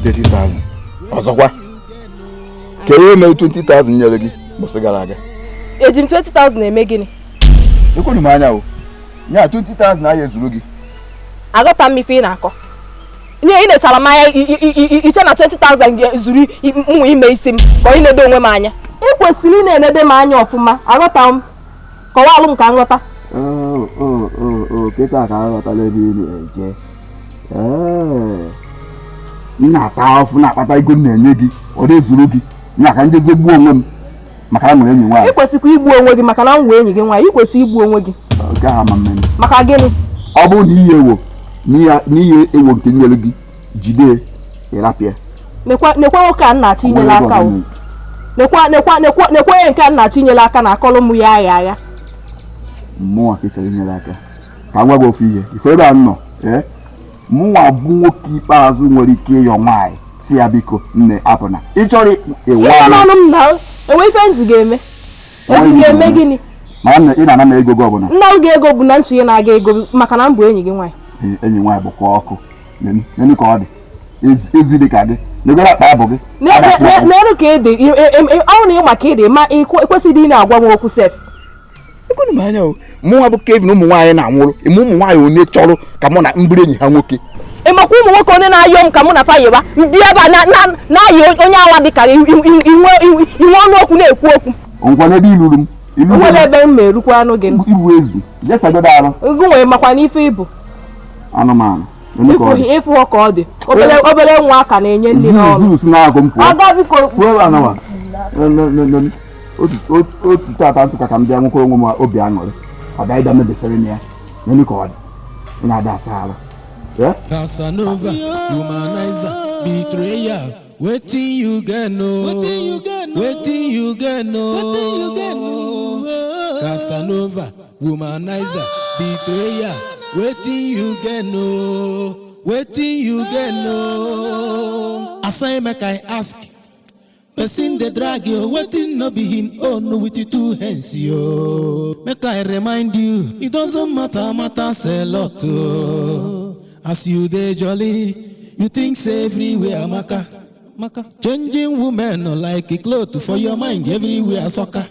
30,000 ọzọkwa ka ihe mere 20,000 nyere gị mbọsị gara aga. Eji m 20,000 eme gịnị? Ekwenu m anya o, nya 20,000 ahịa ezuru gị. Aghọta m ife ị na-akọ. Nye ị nechara m anya iche na 20,000 ga-ezuru mụ ime isi m ka ị na-edo onwe m anya. Ị kwesịrị ị na-enede m anya ọfụma. Aghọta m. Kọwalụ m ka nghọta. Kịta ka aghọtala ebe ị na-eje. M na-ata afụ na-akpata ego m na-enye gị ọ na-ezuru gị nya ka njezi gbuo onwe m maka na nwere enyi nwaanyị. Ị kwesịkwa igbu onwe gị maka na m nwee enyi gị nwaanyị. Ị kwesịrị igbu onwe gị. Nke ha ma mmemme. Maka gịnị? Ọ bụrụ n'ihe ewo nke nyere gị jide ịrapịa. Nekwa nwoke a nna-achọ inyere aka o. Nekwa onye nke a nna-achọ inyere aka na akọlụ m ya agha. Mmụnwa ka chọrọ inyere aka ka nwa gị ofu ihe ife ebe a nọ mụnwa bụ nwoke ikpeazụ nwere ike ịyọ nwaanyị si ya biko nne apụna ị chọrọ ịwanụ m na enwe ife nzi ga-eme gịnị? ma ị na-ana m ego gị ọbụla nna m ga-ego bụ na nchi na-aga ego maka na m bụ enyi gị nwaanyị. Enyi nwaanyị bụkwa ọkụ nenu ka ọ dị ezi dị ka gị negoro akpa abụ gị n'elu ka ede ọnwụ na ịma ka ede ma ekwesịghị ị na-agwa m okwu sef. Ekwenu m anya o, mụnwa bụ Kevin ụmụ nwaanyị na-anwụrụ ime ụmụ nwaanyị onye chọrọ ka mụ na mbụrụ enyi ha nwoke. Ịmakwa ụmụ nwoke onye na-ayọ m ka mụ na fayewa ndị ebe a na-ayị onye awa dị ka inwe ọnụ okwu na-ekwu okwu. Ngwa n'ebe iluru m nwere ebe m merukwa anụ gị ibu ezu jesagodo arụ ngụ nwere makwa n'ife ịbụ anụmanụ ịfụ ka ọ dị obere nwa aka na-enye ndị n'ọrụ. Aga biko otu tata nsụka ka m bịa nwoke onwe m obi aṅụrị ọ bịa ịda mebesịrị m ya n'elu ka ọ dị ị na-ada asa arụ. Casanova, womanizer, betrayer, wetin you get no, wetin you get no. Casanova, womanizer, betrayer, wetin you get no, wetin you get no. Aside make I ask, person dey drag you, wetin no be him own with the two hands yo. Make I remind you, it doesn't matter, matters a lot oh. As you dey jolly, you think say everywhere maka. Changing women no like a cloth for your mind everywhere soccer.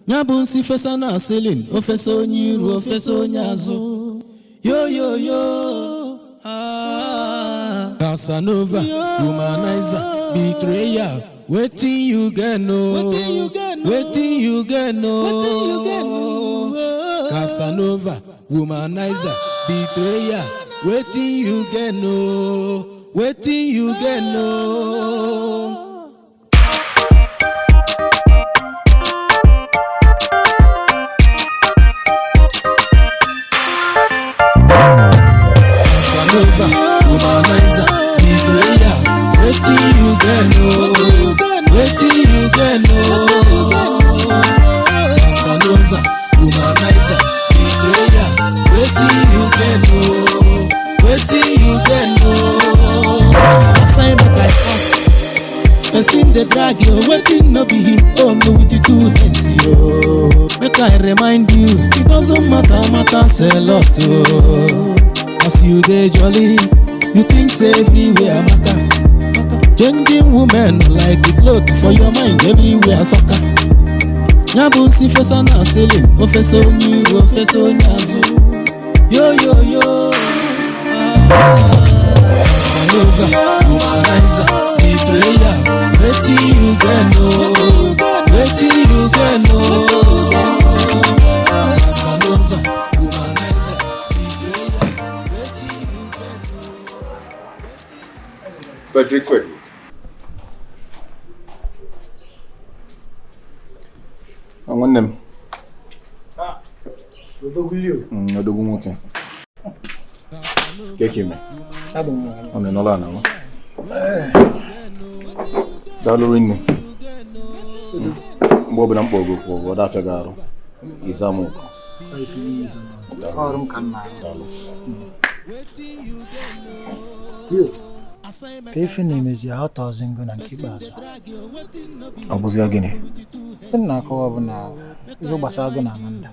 Nyabun si fesa na selling, ofesa onye iru, ofesa onye azụ. Yo yo yo, Casanova, womanizer, betrayer, wetin you get no, wetin you get no. Casanova, womanizer, betrayer, wetin you get no, wetin you get no. Casanova, womanizer, betrayer, wetin you get no, wetin you get no. Casanova, womanizer, betrayer, wetin you get no, wetin you get no. Aside make I ask, person dey drag you, wetin no be him own with the two hands yo. Make I remind you, it doesn't matter, matters a lot oh. As you dey jolly, you think say everywhere maka. Changing women like the cloth for your mind everywhere soccer. Nyabun si fesa na selling, ofesa onye iru, ofesa onye azụ. Yo yo yo, Casanova, womanizer, betrayer, wetin you get no, waiting you get no. Casanova, womanizer, betrayer, waiting you get no. Frederick. Nwanne m. Odogwu nwoke. Keke me. Ọ nọla na nwa. Daalụ rinne. Mgbe ọbụla mkpọ ogo kwụ ụgwọ dafịa gị arụ. Ịzamụ ụkọ. Ọrụ m ka nna arụ. Ka ife na-emezi ha ọtọzi ngo na nke ikpeazụ. Ọ bụzi gịnị? Ihe m na-akọwa bụ na ihe gbasara gị na Amanda.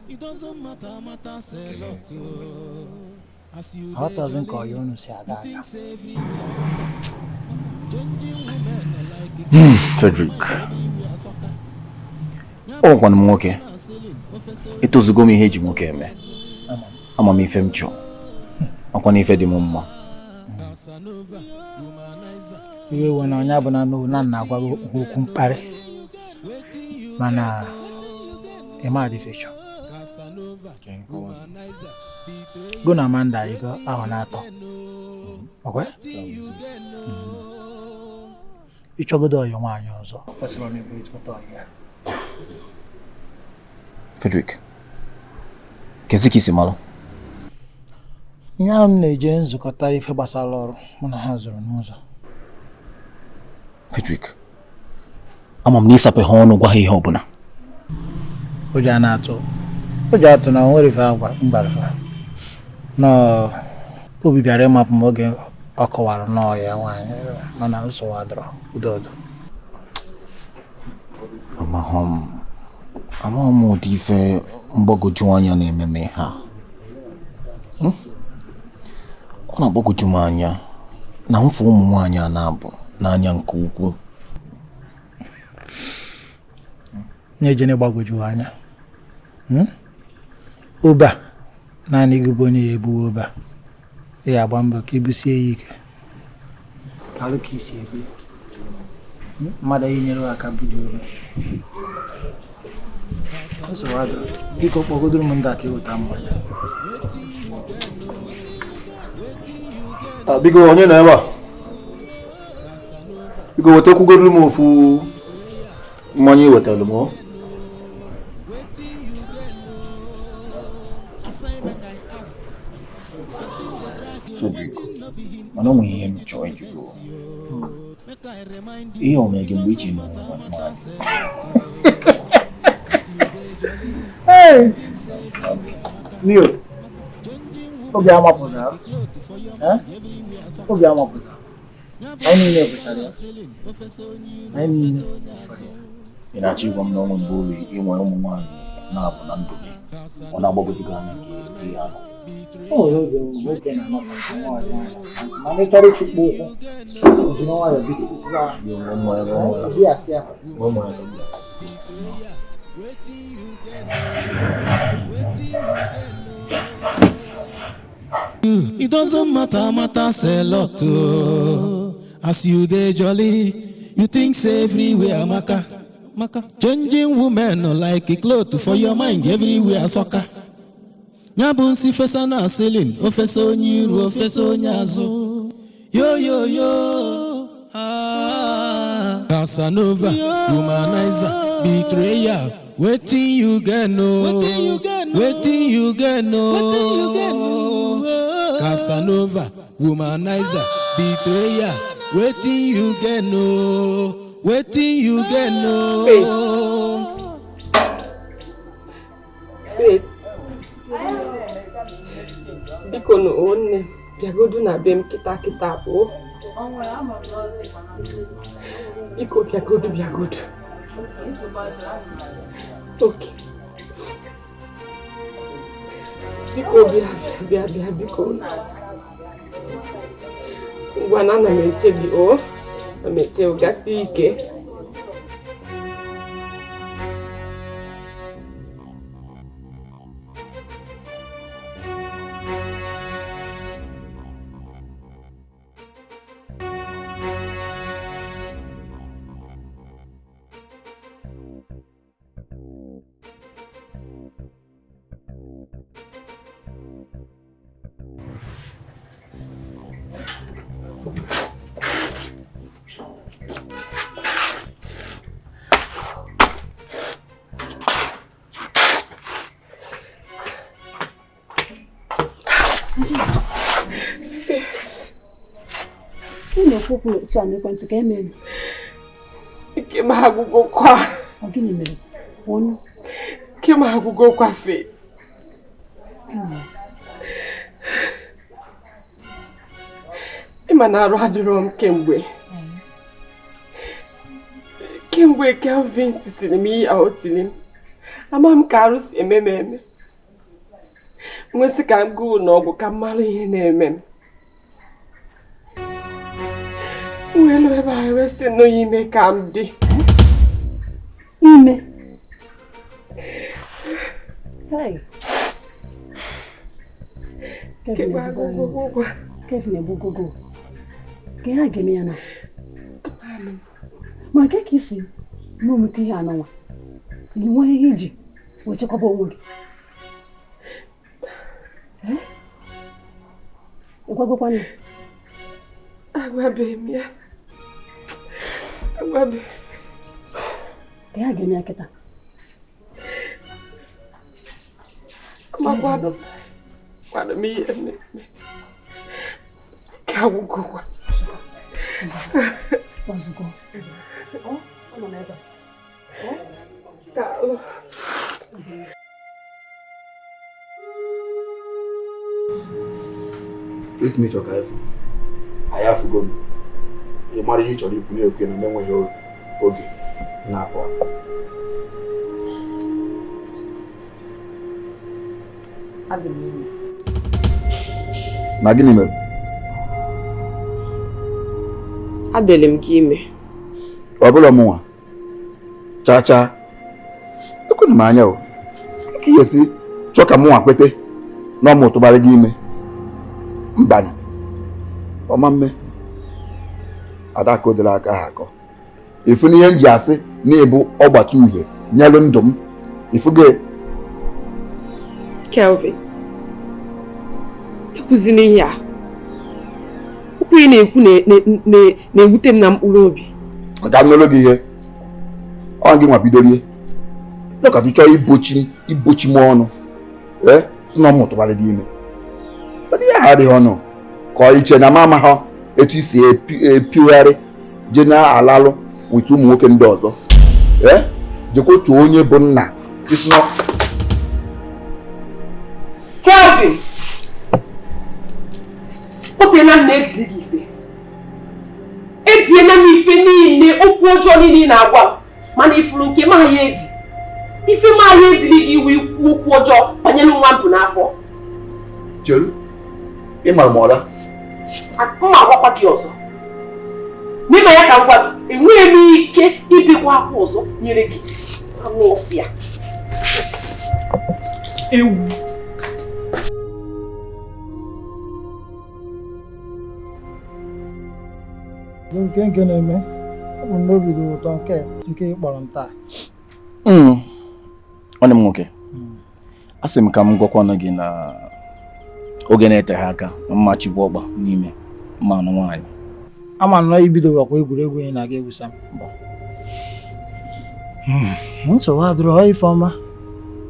Aghọtazi nke ọya unu si aga aga. Frederick, ọ gwara m nwoke etozugo m ihe eji nwoke eme. Ama m ife m chọọ, ọkwa na ife dị m mma. Iwe we na onye bụ na nna agwa okwu mkparị mana ịma dị fechọ go na Amanda ịgo ahụ na-atọ okwe ịchọgodo ọyị nwaanyị ọzọ kwesịrị ọ na-ebu ezigbote ọyị ya. Frederick, kezi ka isi malụ? Ihe ahụ m na-eje nzukọta ife gbasara ọrụ mụ na ha zụrụ n'ụzọ. Frederick, ama m na ịsapụ ha ọnụ gwa ha ihe ọbụla. Ụjọ atụ na nwere ife agwa mgbarifa na obi bịara ịmapụ m oge ọ kọwara n'ọya nwaanyị mana nsogbu adọrọ udo. Amaghị m ụdị ife mgbagwoju anya na-ememe ha. Ọ na-agbagwoju m anya na mfu ụmụ nwaanyị a na-abụ n'anya nke ukwuu. Nye gbagwoju anya ụba naanị gị bụ onye ya ebuwe ụba ya agba mbọ ka ibusie ya ike alụ ka isi ebu mmadụ ihe nyere aka budo ụba nsogbu biko kpọgodoro m ndị aka ịweta mmanya. Biko onye nọ ebe a? Biko wetakwugoro m ofu mmanya iwetara m. Mana onwe ihe m chọrọ ịjụ ihe o mere gị mgbe iche n'ụwa. Mio obi amapụtara anyị niile bụchara ya anyị niile. Ị na-achọ ịgwa m na ọnwe mgbe obi inwe ụmụ nwaanyị na-abụ na ndụ gị ọ na-agbagwoju anya nke ya nọ. Oge nwoke na-anọkọta nwaanyị mana ị chọrọ ịchụkpọ ụkwụ ojiri nwayọ bịa asị ahụ. It doesn't matter say lot as you dey jolly you think say everywhere maka changing women no like a cloth for your mind everywhere soccer. Nyabu nsi fesa na ceiling ofesa onye iru ofesa onye azụ yo Casanova, womanizer, betrayer, waiting you get no. Casanova, womanizer, betrayer, waiting you get no. Faith. Biko no onne bịagodu na be m kịta o. Biko bịagodu. Okay. Biko bịa biko. Ngwa na ana m eche gị o. Na m eche gasi ike. Ina kwukwuru otu a n'ekwentị ka emere. Ike m agwụgo kwa. Ọ gịnị mere? Ọnụ. Ike m agwụgo kwa fe. Ịma na arụ adịrọ m kemgbe. Kemgbe Kelvin tisiri m ihe ahụ tiri m. Ama m ka arụ si eme m eme. Nwesị ka m gaa n'ọgwụ ka m mara ihe na-eme m. Nwelu ebe a wee sị nọ ime ka m dị. Ime. Hey. Kevin ebugogo. Ka ha geme ya na. Ma ka isi n'omume ihe anọnwa. Gị nwe ihe iji wee chekwaba onwe gị. Ịkwagokwana? Agwabeghị m ya. Agwabeghị. Ka ha geme ya kịta. Makwado m ihe na-eme. Ka agwụgokwa. Ozugbo. Ọ nọ n'ebe a. Daalụ. Esi m ịchọ ka efu. Anyị afụgo m. Ị mara ihe ị chọrọ ikwu na-ekwu na m enweghị oge na-apụ. Adị m ime. Na gịnị mere? Adịlị m gị ime. Ọ bụla mụnwa. Chaa. Ekwena m anya o. Ka ihe si chọọ ka mụnwa kwete na ọmụ tụbara gị ime. Mbanụ. Ọma mme. Ada ka o dere aka ha akọ. Ifu n'ihe m ji asị na ịbụ ọgbata uhie nyelu ndụ m. Ifu gị. Kelvin. Ekwuzi n'ihe a. Okwu ị na-ekwu na-ewute m na mkpụrụ obi. Ka m nụrụ gị ihe. Ọ gị nwa bidoro ihe. Ya ka chọọ ibochi m ọnụ. Si na ọmụ tụbara gị ime. Ọ dị ya ha adịghị ọnụ. Ka ọ iche na m amaghị etu isi epiugharị je na-alalụ wetu ụmụ nwoke ndị ọzọ. Jekwotu onye bụ nna isi na Kelvin! O teela m na-etiri gị ife. Etinyela m ife niile, okwu ọjọọ niile ị na-agwa, mana ifuru nke m ahịa edi. Ife m ahịa ediri gị iwu ikwu okwu ọjọọ banyere nwa mbụ n'afọ. Cheru, ị mara m ọla. Mma agwakwa gị ọzọ. N'ime ya ka m gwa gị, enweghị m ike ibikwa akwa ọzọ nyere gị anụ ọfịa. Ewu. Nke na-eme ọ bụ n'obi dị ụtọ nke ịkpọrọ nta. Nwanne m nwoke, asị m ka m gwakwana gị na oge na-eteghị aka mma chigbu ọgba n'ime mma anụ nwaanyị. Ama nọ ibido wakwa egwuregwu ị na-aga egwusa m. Nsogbu adịrọ Ifeọma.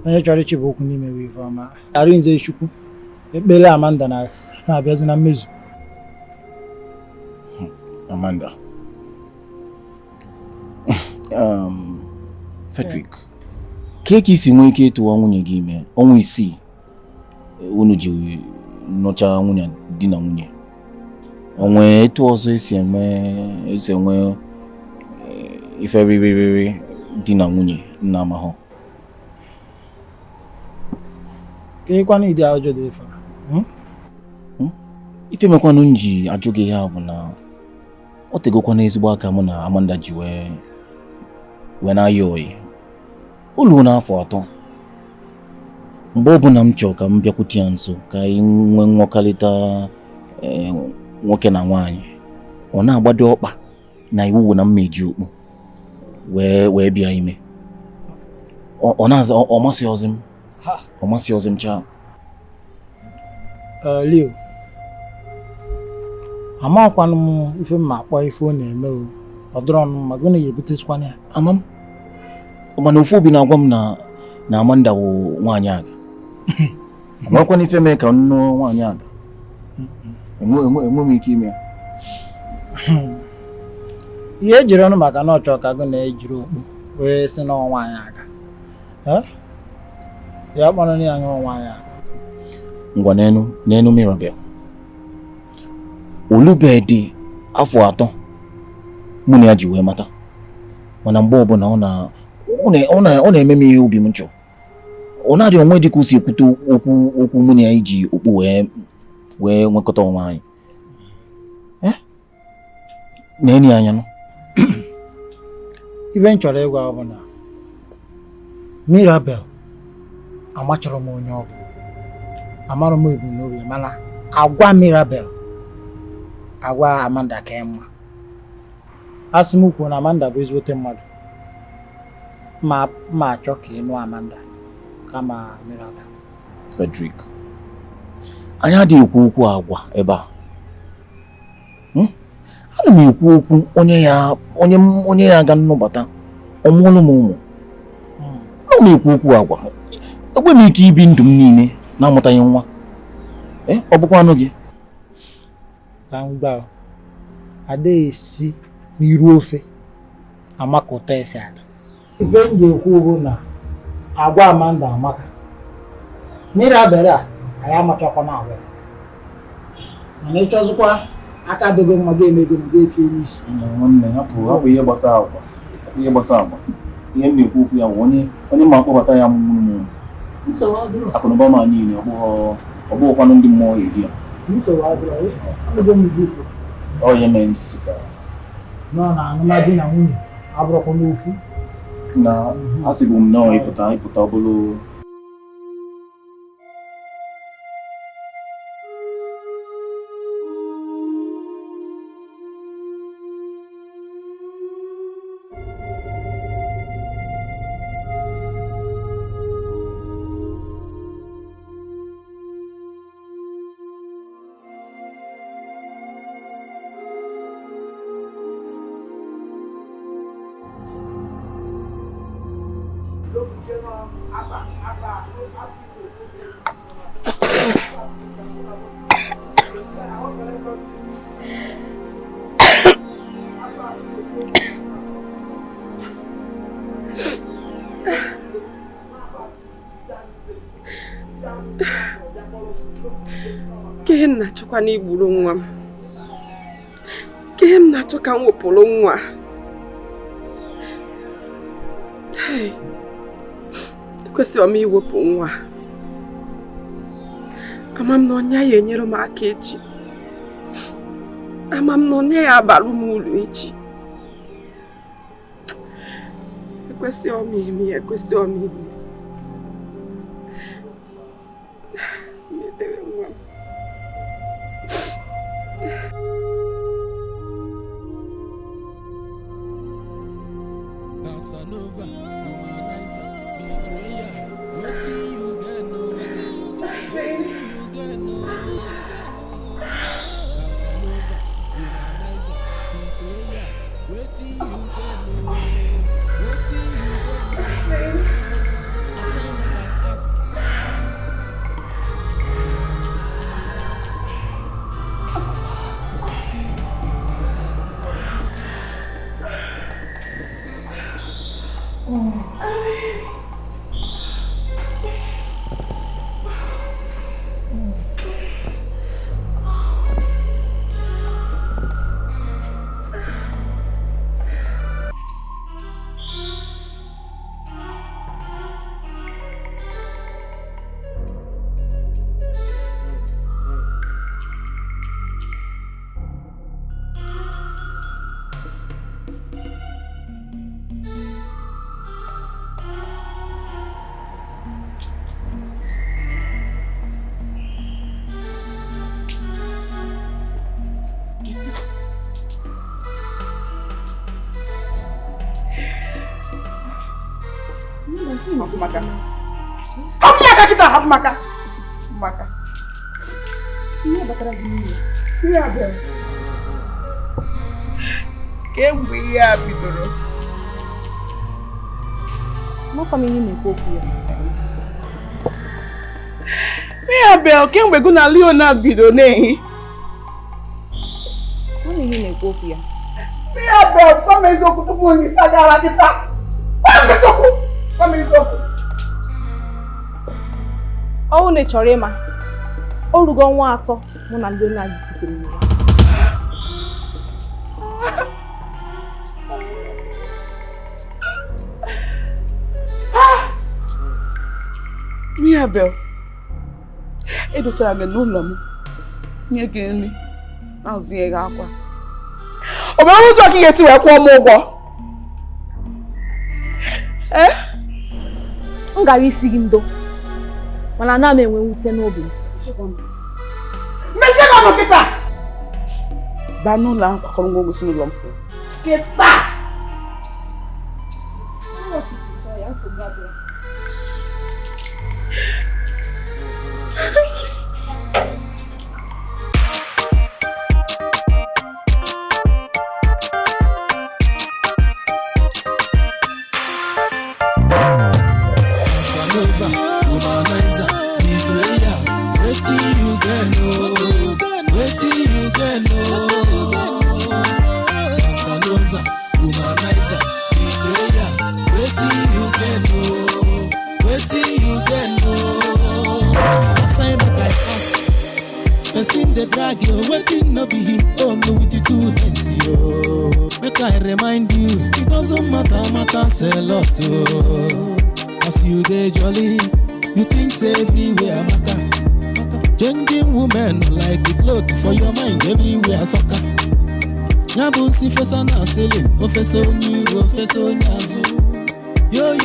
Onye chọrọ ịchịba okwu n'ime bụ Ifeọma. Arinze Chukwu ekpere Amanda na-abịazi na mmezu. Amanda. Frederick. Ka isi nwee ike ịtụwa nwunye gị ime ọnwa 6 unu ji nọcha nwunye di na nwunye. Onwe etu ọzọ esi enwe ife riri di na nwunye nna amahụ. Ka ịkwana ịdị ajọ dị ife. Ife mekwanụ m ji ajụ gị ya bụ na ọ tegokwana ezigbo aka mụ na Amanda ji wee na-ayọ oyi. Olu n'afọ 3. Mgbe ọbụla m chọrọ ka m bịakwute ya nso ka anyị nwee nwọkalịta nwoke na nwaanyị, ọ na-agbado ọkpa na iwu na mmeji okpu wee bịa ime. Ọ masị ọzọ m chaa. Leo, amakwanụ m ife mma akpọ ife ọ na-eme o. Ọ dọrọ ọnụ ma gụnụ ya ebutesikwana ya. Ama m. Mana ofu obi na-agwa m na Amanda bụ nwaanyị aga. Amakwana ife mee ka nnụ nwaanyị aga. enwe m ike ime. Ihe ejiri ọnụ maka na ọchọ ka gụ na-ejiri okpu wee si n'ọnwa anyị aga. Ya kpọrọ na ya nyụrụ nwaanyị aga. Ngwa n'enu Mirabel. Olube dị afọ 3 mụ na ya ji wee mata. Mana mgbe ọbụla ọ na-eme m ihe obi m chọrọ. Ọ na-adị onwe dị ka o si ekwute okwu mụ na ya iji okpu wee nwekọta onwe anyị. Na-enyi anya nọ. Ibe m chọrọ ịgwa ọ bụ na Mirabel amachọrọ m onye ọ bụ. Amarụ m ebumnobi mana agwa Mirabel agwa Amanda ka mma. Asị m kwuo na Amanda bụ ezigbote mmadụ. Ma achọ ka ị nụ Amanda kama Mirabel. Frederick, anyị adịghị ekwu okwu agwa ebe a. Ana m ekwu okwu onye ya aga nnụbata ọmụọlụ m ụmụ. Ana m ekwu okwu agwa. Egbe m ike ibi ndụ m niile na-amụtaghị nwa. Ọ bụkwa anụ gị. Ka m gwa ada esi n'iru ofe amaka ụtọ esi ada. Ife m ga-ekwu bụ na agwa Amanda amaka. Mirabel a anyị amachakwa na agwa. Mana ịchọzikwa aka dogo mma ga-emego m ga-efe n'isi. Nwanne hapụ ihe gbasara agwa. Ihe gbasara agwa. Ihe m na-ekwu okwu ya bụ onye ma akpọbata ya mụrụ akụnụba ma niile ọ bụghịkwanụ ndị mmụọ eri ya. Ọ ya mere njisi ka nọ na alụmdi na nwunye abụrụkwa n'ofu. Na asịbụ m nọọ ịpụta ọ bụrụ Ke m na-achọkwa n'igburu nwa m. Ke m na-achọ ka m wepụrụ nwa. Ekwesịrị m iwepụ nwa. Ama m na onye ya enyere m aka echi. Ama m na onye ya abalụ m uru echi. Ekwesịrị m ime ya, ekwesịrị m ime. Maka. Ini bakal gini. Iya, Bel. Kemgbe ya bidoro. Maka m ihe na-ekwu okwu ya. Iya, Bel, kemgbe gụ na Leonard bidoro n'ehi. na-ekwu okwu ya. Ya bịa gwa m eziokwu tupu onye isi agara gị taa. Gwa m eziokwu. Ọnwụ na ị chọrọ ịma, o rugo ọnwa 3 mụ na ndị onye anyị butere ya. Mirabel, edosara gị n'ụlọ m nye gị nri na ozie gị akwa. Ọ bụ ọrụ ụzọ ka ị ga-esi wee kwụọ m ụgwọ? M gara isi gị ndo, mana ana m enwe mwute n'obi m. Mechie ọnụ kịta! Baa n'ụlọ ahụ kwakọrọ ngwa si n'ụlọ m pụọ. Kịta! Person the drag you, waiting no be him own with you 2 hands, yo. Make I remind you, it doesn't matters a lot, as you dey jolly, you think say everywhere maka. Changing women like the cloth for your mind everywhere soccer. Nyabun si fesa na selling, ofeso nyazu. Yo yo.